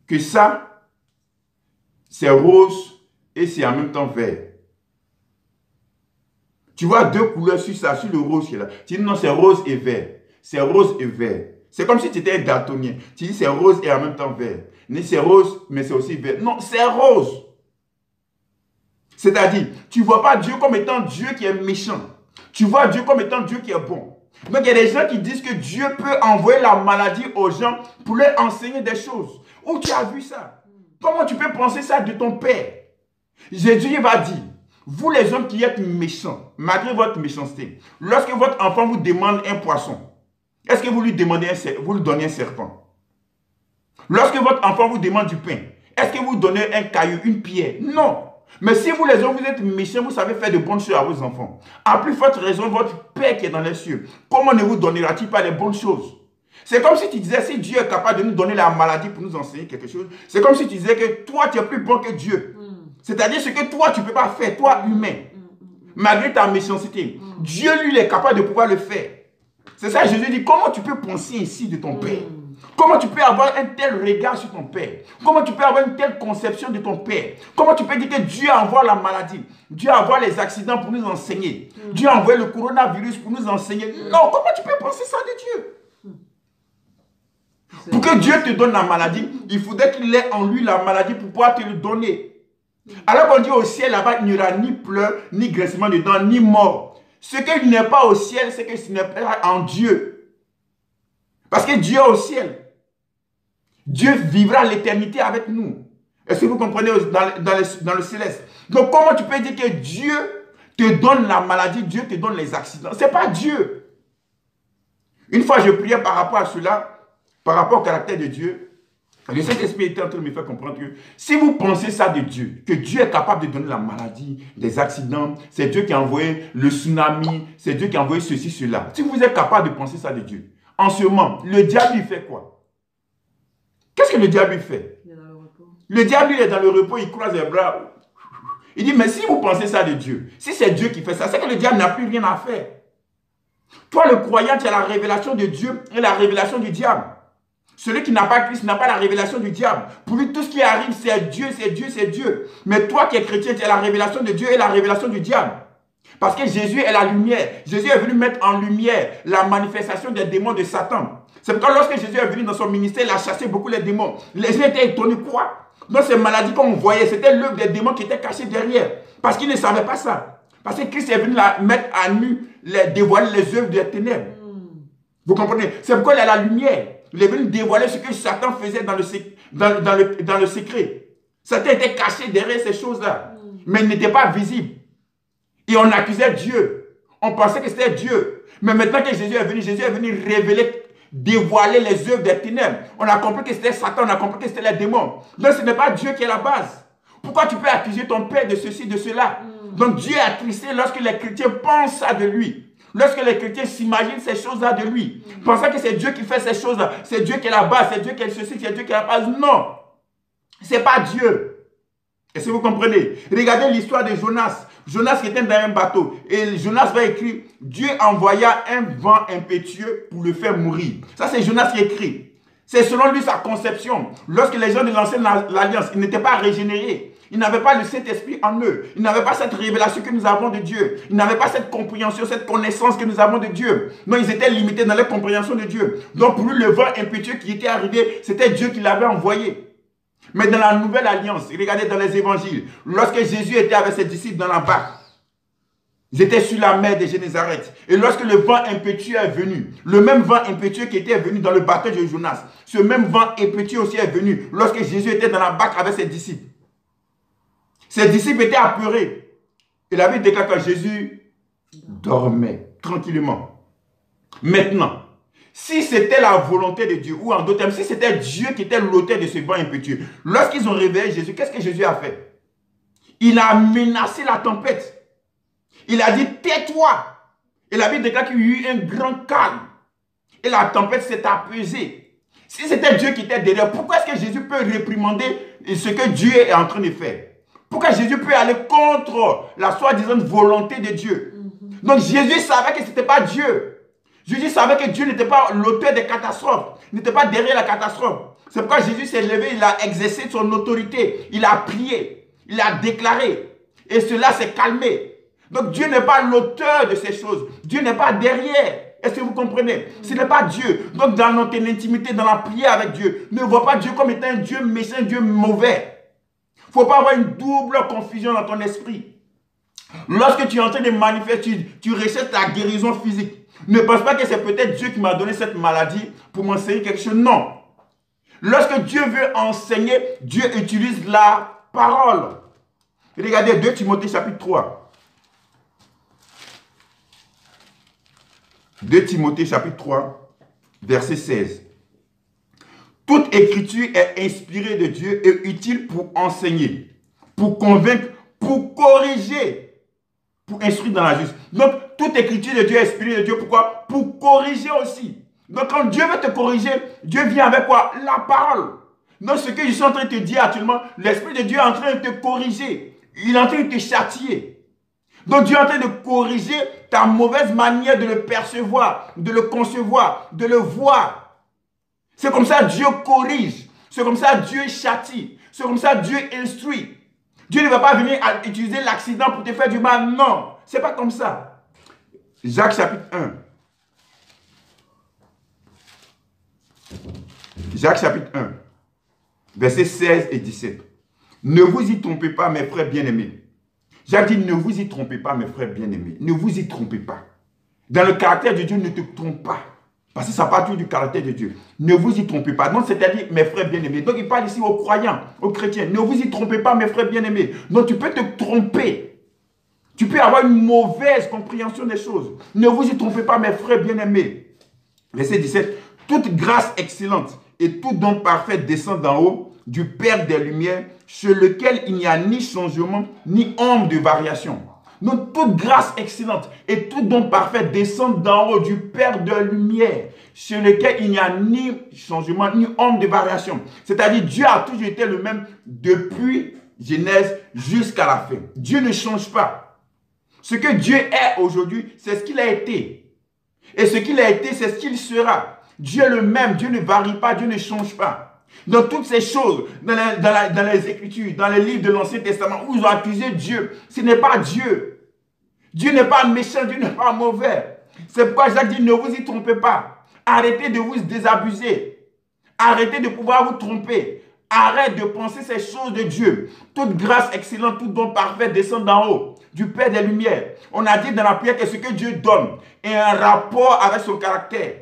que ça, c'est rose et c'est en même temps vert. Tu vois deux couleurs sur ça, sur le rose qui est là. Tu dis non, c'est rose et vert. C'est rose et vert. C'est comme si tu étais un daltonien. Tu dis c'est rose et en même temps vert. C'est rose, mais c'est aussi vert. Non, c'est rose. C'est-à-dire, tu ne vois pas Dieu comme étant Dieu qui est méchant. Tu vois Dieu comme étant Dieu qui est bon. Donc, il y a des gens qui disent que Dieu peut envoyer la maladie aux gens pour leur enseigner des choses. Où tu as vu ça? Comment tu peux penser ça de ton père? Jésus va dire, vous les hommes qui êtes méchants, malgré votre méchanceté, lorsque votre enfant vous demande un poisson, est-ce que vous lui donnez un serpent? Lorsque votre enfant vous demande du pain, est-ce que vous donnez un caillou, une pierre? Non. Mais si vous les hommes, vous êtes méchants, vous savez faire de bonnes choses à vos enfants. À plus forte raison, votre Père qui est dans les cieux, comment ne vous donnera-t-il pas les bonnes choses? C'est comme si tu disais, si Dieu est capable de nous donner la maladie pour nous enseigner quelque chose, c'est comme si tu disais que toi, tu es plus bon que Dieu. C'est-à-dire ce que toi, tu ne peux pas faire, toi, humain. Malgré ta méchanceté, Dieu, lui, il est capable de pouvoir le faire. C'est ça, Jésus dit, comment tu peux penser ici de ton Père? Comment tu peux avoir un tel regard sur ton Père? Comment tu peux avoir une telle conception de ton Père? Comment tu peux dire que Dieu envoie la maladie? Dieu envoie les accidents pour nous enseigner. Dieu envoie le coronavirus pour nous enseigner. Non, comment tu peux penser ça de Dieu? Pour que Dieu te donne la maladie, il faudrait qu'il ait en lui la maladie pour pouvoir te le donner. Alors qu'on dit au ciel là-bas, il n'y aura ni pleurs, ni graissement de dents, ni mort. Ce qu'il n'est pas au ciel, c'est que ce n'est pas en Dieu. Parce que Dieu est au ciel. Dieu vivra l'éternité avec nous. Est-ce que vous comprenez dans le céleste? Donc comment tu peux dire que Dieu te donne la maladie, Dieu te donne les accidents? Ce n'est pas Dieu. Une fois je priais par rapport à cela, par rapport au caractère de Dieu, le Saint-Esprit était en train de me faire comprendre que si vous pensez ça de Dieu, que Dieu est capable de donner la maladie, des accidents, c'est Dieu qui a envoyé le tsunami, c'est Dieu qui a envoyé ceci, cela. Si vous êtes capable de penser ça de Dieu, en ce moment, le diable il fait quoi? Qu'est-ce que le diable il fait? Il est dans le repos. Le diable il est dans le repos, il croise les bras. Il dit, mais si vous pensez ça de Dieu, si c'est Dieu qui fait ça, c'est que le diable n'a plus rien à faire. Toi le croyant, tu as la révélation de Dieu et la révélation du diable. Celui qui n'a pas Christ n'a pas la révélation du diable. Pour lui, tout ce qui arrive, c'est Dieu, c'est Dieu, c'est Dieu. Mais toi qui es chrétien, tu as la révélation de Dieu et la révélation du diable. Parce que Jésus est la lumière. Jésus est venu mettre en lumière la manifestation des démons de Satan. C'est pourquoi lorsque Jésus est venu dans son ministère, il a chassé beaucoup les démons. Les gens étaient étonnés. Quoi? Dans ces maladies qu'on voyait, c'était l'œuvre des démons qui étaient cachés derrière. Parce qu'ils ne savaient pas ça. Parce que Christ est venu mettre à nu, dévoiler les œuvres des ténèbres. Vous comprenez? C'est pourquoi il y a la lumière. Il est venu dévoiler ce que Satan faisait dans le secret. Satan était caché derrière ces choses-là. Mais il n'était pas visible. Et on accusait Dieu. On pensait que c'était Dieu. Mais maintenant que Jésus est venu révéler, dévoiler les œuvres des ténèbres. On a compris que c'était Satan, on a compris que c'était les démons. Donc ce n'est pas Dieu qui est la base. Pourquoi tu peux accuser ton père de ceci, de cela? Donc Dieu est attristé lorsque les chrétiens pensent ça de lui. Lorsque les chrétiens s'imaginent ces choses-là de lui, pensant que c'est Dieu qui fait ces choses-là, c'est Dieu qui est la base, c'est Dieu qui est ceci, c'est Dieu qui est la base. Non, ce n'est pas Dieu. Est-ce que vous comprenez? Regardez l'histoire de Jonas. Jonas qui était dans un bateau. Et Jonas va écrire, Dieu envoya un vent impétueux pour le faire mourir. Ça c'est Jonas qui écrit. C'est selon lui sa conception. Lorsque les gens de l'ancienne alliance, ils n'étaient pas régénérés. Ils n'avaient pas le Saint-Esprit en eux. Ils n'avaient pas cette révélation que nous avons de Dieu. Ils n'avaient pas cette compréhension, cette connaissance que nous avons de Dieu. Non, ils étaient limités dans leur compréhension de Dieu. Donc pour lui, le vent impétueux qui était arrivé, c'était Dieu qui l'avait envoyé. Mais dans la nouvelle alliance, regardez dans les évangiles, lorsque Jésus était avec ses disciples dans la barque, ils étaient sur la mer de Génézareth. Et lorsque le vent impétueux est venu, le même vent impétueux qui était venu dans le bateau de Jonas, ce même vent impétueux aussi est venu lorsque Jésus était dans la barque avec ses disciples. Ses disciples étaient apeurés. Et la Bible déclare que Jésus dormait tranquillement. Maintenant, si c'était la volonté de Dieu, ou en d'autres termes, si c'était Dieu qui était l'auteur de ce vent impétueux, lorsqu'ils ont réveillé Jésus, qu'est-ce que Jésus a fait? Il a menacé la tempête. Il a dit, tais-toi. Et la Bible déclare qu'il y a eu un grand calme. Et la tempête s'est apaisée. Si c'était Dieu qui était derrière, pourquoi est-ce que Jésus peut réprimander ce que Dieu est en train de faire? Pourquoi Jésus peut aller contre la soi-disant volonté de Dieu? Donc Jésus savait que ce n'était pas Dieu. Jésus savait que Dieu n'était pas l'auteur des catastrophes, n'était pas derrière la catastrophe. C'est pourquoi Jésus s'est levé, il a exercé son autorité, il a prié. Il a déclaré. Et cela s'est calmé. Donc Dieu n'est pas l'auteur de ces choses. Dieu n'est pas derrière. Est-ce que vous comprenez? Ce n'est pas Dieu. Donc dans notre intimité, dans la prière avec Dieu, ne vois pas Dieu comme étant un Dieu méchant, un Dieu mauvais. Il ne faut pas avoir une double confusion dans ton esprit. Lorsque tu es en train de manifester, tu recherches ta guérison physique. Ne pense pas que c'est peut-être Dieu qui m'a donné cette maladie pour m'enseigner quelque chose. Non. Lorsque Dieu veut enseigner, Dieu utilise la parole. Regardez 2 Timothée chapitre 3. 2 Timothée chapitre 3, verset 16. Toute écriture est inspirée de Dieu et utile pour enseigner, pour convaincre, pour corriger, pour instruire dans la justice. Donc, toute écriture de Dieu est inspirée de Dieu. Pourquoi? Pour corriger aussi. Donc, quand Dieu veut te corriger, Dieu vient avec quoi? La parole. Donc, ce que je suis en train de te dire actuellement, l'Esprit de Dieu est en train de te corriger. Il est en train de te châtier. Donc Dieu est en train de corriger ta mauvaise manière de le percevoir, de le concevoir, de le voir. C'est comme ça Dieu corrige. C'est comme ça Dieu châtie. C'est comme ça Dieu instruit. Dieu ne va pas venir utiliser l'accident pour te faire du mal. Non, c'est pas comme ça. Jacques chapitre 1. Jacques chapitre 1, versets 16 et 17. Ne vous y trompez pas, mes frères bien-aimés. Jacques dit, ne vous y trompez pas, mes frères bien-aimés. Ne vous y trompez pas. Dans le caractère de Dieu, ne te trompe pas. Parce que ça part toujours du caractère de Dieu. Ne vous y trompez pas. Donc, c'est-à-dire, mes frères bien-aimés. Donc, il parle ici aux croyants, aux chrétiens. Ne vous y trompez pas, mes frères bien-aimés. Donc, tu peux te tromper. Tu peux avoir une mauvaise compréhension des choses. Ne vous y trompez pas, mes frères bien-aimés. Verset 17. Toute grâce excellente et tout don parfait descend d'en haut, du Père des Lumières, sur lequel il n'y a ni changement, ni ombre de variation. Donc, toute grâce excellente et tout don parfait descend d'en haut du Père de Lumière, sur lequel il n'y a ni changement, ni ombre de variation. C'est-à-dire, Dieu a toujours été le même depuis Genèse jusqu'à la fin. Dieu ne change pas. Ce que Dieu est aujourd'hui, c'est ce qu'il a été. Et ce qu'il a été, c'est ce qu'il sera. Dieu est le même, Dieu ne varie pas, Dieu ne change pas. Dans toutes ces choses, dans les Écritures, dans les livres de l'Ancien Testament, où ils ont accusé Dieu, ce n'est pas Dieu. Dieu n'est pas méchant, Dieu n'est pas mauvais. C'est pourquoi Jacques dit, ne vous y trompez pas. Arrêtez de vous désabuser. Arrêtez de pouvoir vous tromper. Arrête de penser ces choses de Dieu. Toute grâce excellente, tout don parfait descend d'en haut, du Père des Lumières. On a dit dans la prière que ce que Dieu donne est un rapport avec son caractère.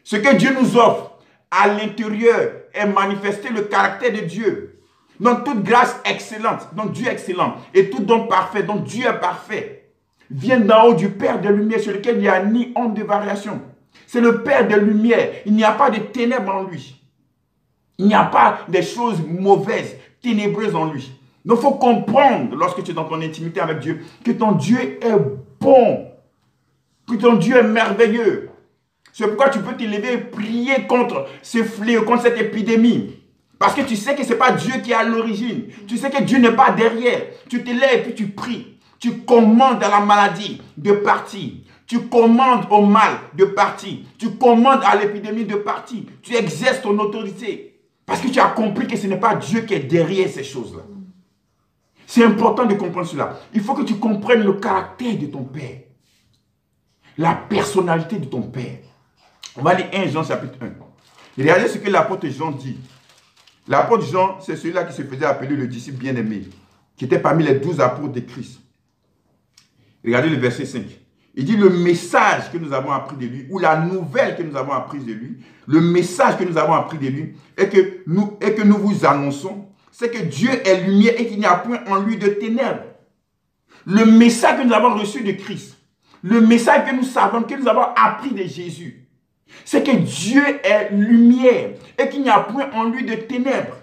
Ce que Dieu nous offre à l'intérieur est manifester le caractère de Dieu. Donc toute grâce excellente, donc Dieu est excellent, et tout don parfait, donc Dieu est parfait, vient d'en haut du Père de lumière sur lequel il n'y a ni ombre de variation. C'est le Père de lumière, il n'y a pas de ténèbres en lui. Il n'y a pas de choses mauvaises, ténébreuses en lui. Donc il faut comprendre, lorsque tu es dans ton intimité avec Dieu, que ton Dieu est bon, que ton Dieu est merveilleux. C'est pourquoi tu peux te lever et prier contre ce fléau, contre cette épidémie. Parce que tu sais que ce n'est pas Dieu qui est à l'origine. Tu sais que Dieu n'est pas derrière. Tu te lèves et puis tu pries. Tu commandes à la maladie de partir. Tu commandes au mal de partir. Tu commandes à l'épidémie de partir. Tu exerces ton autorité. Parce que tu as compris que ce n'est pas Dieu qui est derrière ces choses-là. C'est important de comprendre cela. Il faut que tu comprennes le caractère de ton Père. La personnalité de ton Père. On va lire 1 Jean chapitre 1. Regardez ce que l'apôtre Jean dit. L'apôtre Jean, c'est celui-là qui se faisait appeler le disciple bien-aimé, qui était parmi les 12 apôtres de Christ. Regardez le verset 5. Il dit le message que nous avons appris de lui, ou la nouvelle que nous avons apprise de lui, le message que nous avons appris de lui, et que nous vous annonçons, c'est que Dieu est lumière et qu'il n'y a point en lui de ténèbres. Le message que nous avons reçu de Christ, le message que nous savons, que nous avons appris de Jésus, c'est que Dieu est lumière et qu'il n'y a point en lui de ténèbres.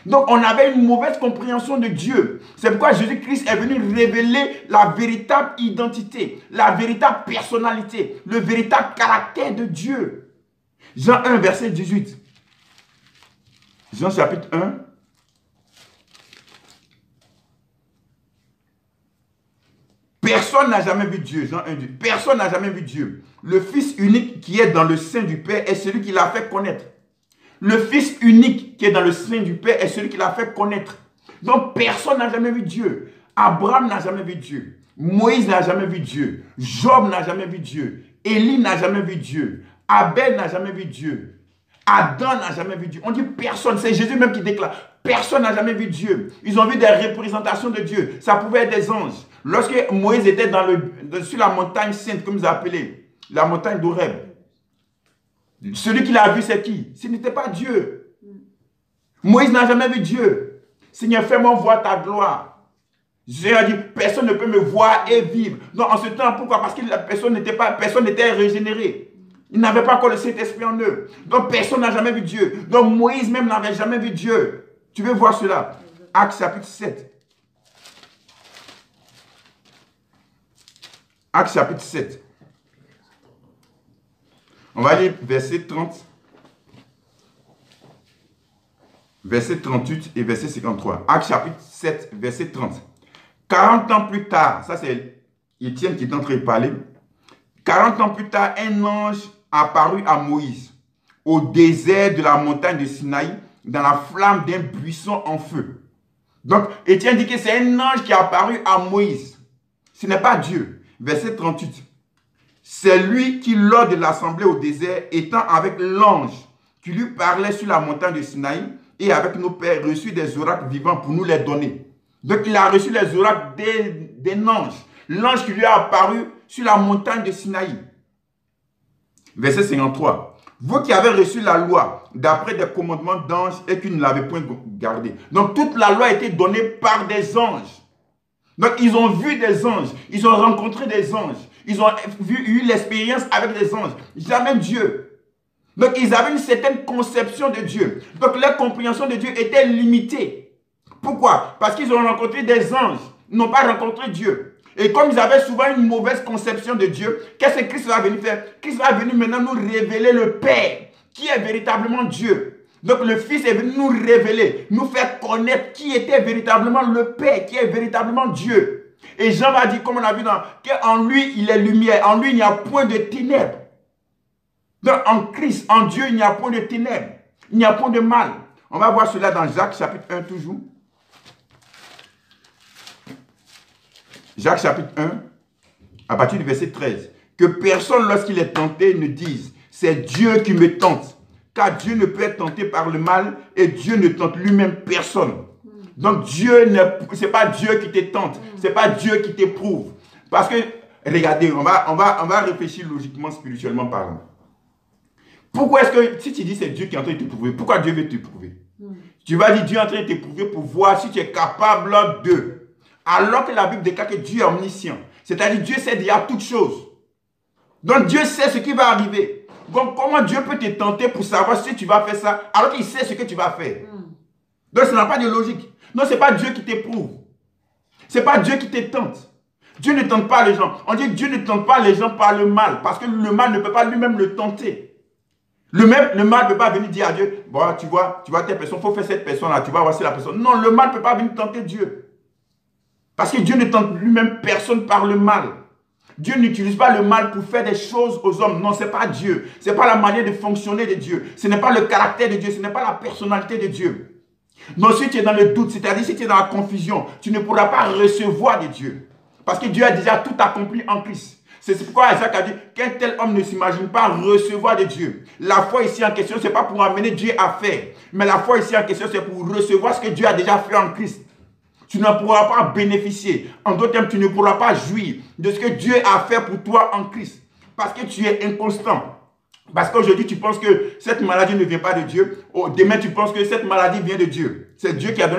Donc on avait une mauvaise compréhension de Dieu. C'est pourquoi Jésus-Christ est venu révéler la véritable identité, la véritable personnalité, le véritable caractère de Dieu. Jean 1, verset 18. Jean chapitre 1. Personne n'a jamais vu Dieu. Jean 1, 2. Personne n'a jamais vu Dieu. Le Fils unique qui est dans le sein du Père est celui qui l'a fait connaître. Le Fils unique qui est dans le sein du Père est celui qui l'a fait connaître. Donc personne n'a jamais vu Dieu. Abraham n'a jamais vu Dieu. Moïse n'a jamais vu Dieu. Job n'a jamais vu Dieu. Élie n'a jamais vu Dieu. Abel n'a jamais vu Dieu. Adam n'a jamais vu Dieu. On dit personne. C'est Jésus même qui déclare. Personne n'a jamais vu Dieu. Ils ont vu des représentations de Dieu. Ça pouvait être des anges. Lorsque Moïse était sur la montagne sainte, comme vous appelez, la montagne d'Horeb, celui qui l'a vu, c'est qui? Ce n'était pas Dieu. Moïse n'a jamais vu Dieu. Seigneur, fais-moi voir ta gloire. Jésus a dit, personne ne peut me voir et vivre. Donc en ce temps, pourquoi? Parce que personne n'était régénéré. Il n'avait pas encore le Saint-Esprit en eux. Donc personne n'a jamais vu Dieu. Donc Moïse même n'avait jamais vu Dieu. Tu veux voir cela? Actes chapitre 7. Actes chapitre 7. On va lire verset 30. Verset 38 et verset 53. Actes chapitre 7, verset 30. 40 ans plus tard, ça c'est Étienne qui est en train de parler. 40 ans plus tard, un ange apparut à Moïse au désert de la montagne de Sinaï, dans la flamme d'un buisson en feu. Donc, Étienne dit que c'est un ange qui est apparu à Moïse. Ce n'est pas Dieu. Verset 38. C'est lui qui, lors de l'assemblée au désert, étant avec l'ange qui lui parlait sur la montagne de Sinaï, et avec nos pères, reçut des oracles vivants pour nous les donner. Donc, il a reçu les oracles d'un ange. L'ange qui lui a apparu sur la montagne de Sinaï. Verset 53. Vous qui avez reçu la loi d'après des commandements d'anges et qui ne l'avez point gardée. Donc, toute la loi a été donnée par des anges. Donc, ils ont vu des anges. Ils ont rencontré des anges. Ils ont eu l'expérience avec des anges. Jamais Dieu. Donc, ils avaient une certaine conception de Dieu. Donc, leur compréhension de Dieu était limitée. Pourquoi? Parce qu'ils ont rencontré des anges. Ils n'ont pas rencontré Dieu. Et comme ils avaient souvent une mauvaise conception de Dieu, qu'est-ce que Christ va venir faire? Christ va venir maintenant nous révéler le Père, qui est véritablement Dieu. Donc le Fils est venu nous révéler, nous faire connaître qui était véritablement le Père, qui est véritablement Dieu. Et Jean va dire, comme on a vu qu'en lui, il est lumière. En lui, il n'y a point de ténèbres. Donc en Christ, en Dieu, il n'y a point de ténèbres. Il n'y a point de mal. On va voir cela dans Jacques chapitre 1 toujours. Jacques chapitre 1, à partir du verset 13. Que personne, lorsqu'il est tenté, ne dise, c'est Dieu qui me tente. Car Dieu ne peut être tenté par le mal et Dieu ne tente lui-même personne. Donc Dieu, ce n'est pas Dieu qui te tente, ce n'est pas Dieu qui t'éprouve. Parce que, regardez, on va réfléchir logiquement, spirituellement parlant. Pourquoi est-ce que, si tu dis c'est Dieu qui est en train de t'éprouver, pourquoi Dieu veut t'éprouver? Tu vas dire Dieu est en train de t'éprouver pour voir si tu es capable de... Alors que la Bible déclare que Dieu est omniscient. C'est-à-dire Dieu sait déjà toutes choses. Donc Dieu sait ce qui va arriver. Donc comment Dieu peut te tenter pour savoir si tu vas faire ça alors qu'il sait ce que tu vas faire? Donc ça n'a pas de logique. Non, ce n'est pas Dieu qui t'éprouve. Ce n'est pas Dieu qui te tente. Dieu ne tente pas les gens. On dit que Dieu ne tente pas les gens par le mal. Parce que le mal ne peut pas lui-même le tenter. Le mal ne peut pas venir dire à Dieu, bon, tu vois telle personne, il faut faire cette personne-là, tu vas voir si la personne. Non, le mal ne peut pas venir tenter Dieu. Parce que Dieu ne tente lui-même personne par le mal. Dieu n'utilise pas le mal pour faire des choses aux hommes. Non, ce n'est pas Dieu. Ce n'est pas la manière de fonctionner de Dieu. Ce n'est pas le caractère de Dieu. Ce n'est pas la personnalité de Dieu. Non, si tu es dans le doute, c'est-à-dire si tu es dans la confusion, tu ne pourras pas recevoir de Dieu. Parce que Dieu a déjà tout accompli en Christ. C'est pourquoi Isaac a dit qu'un tel homme ne s'imagine pas recevoir de Dieu. La foi ici en question, ce n'est pas pour amener Dieu à faire. Mais la foi ici en question, c'est pour recevoir ce que Dieu a déjà fait en Christ. Tu ne pourras pas bénéficier. En d'autres termes, tu ne pourras pas jouir de ce que Dieu a fait pour toi en Christ. Parce que tu es inconstant. Parce qu'aujourd'hui, tu penses que cette maladie ne vient pas de Dieu. Demain, tu penses que cette maladie vient de Dieu. C'est Dieu qui a donné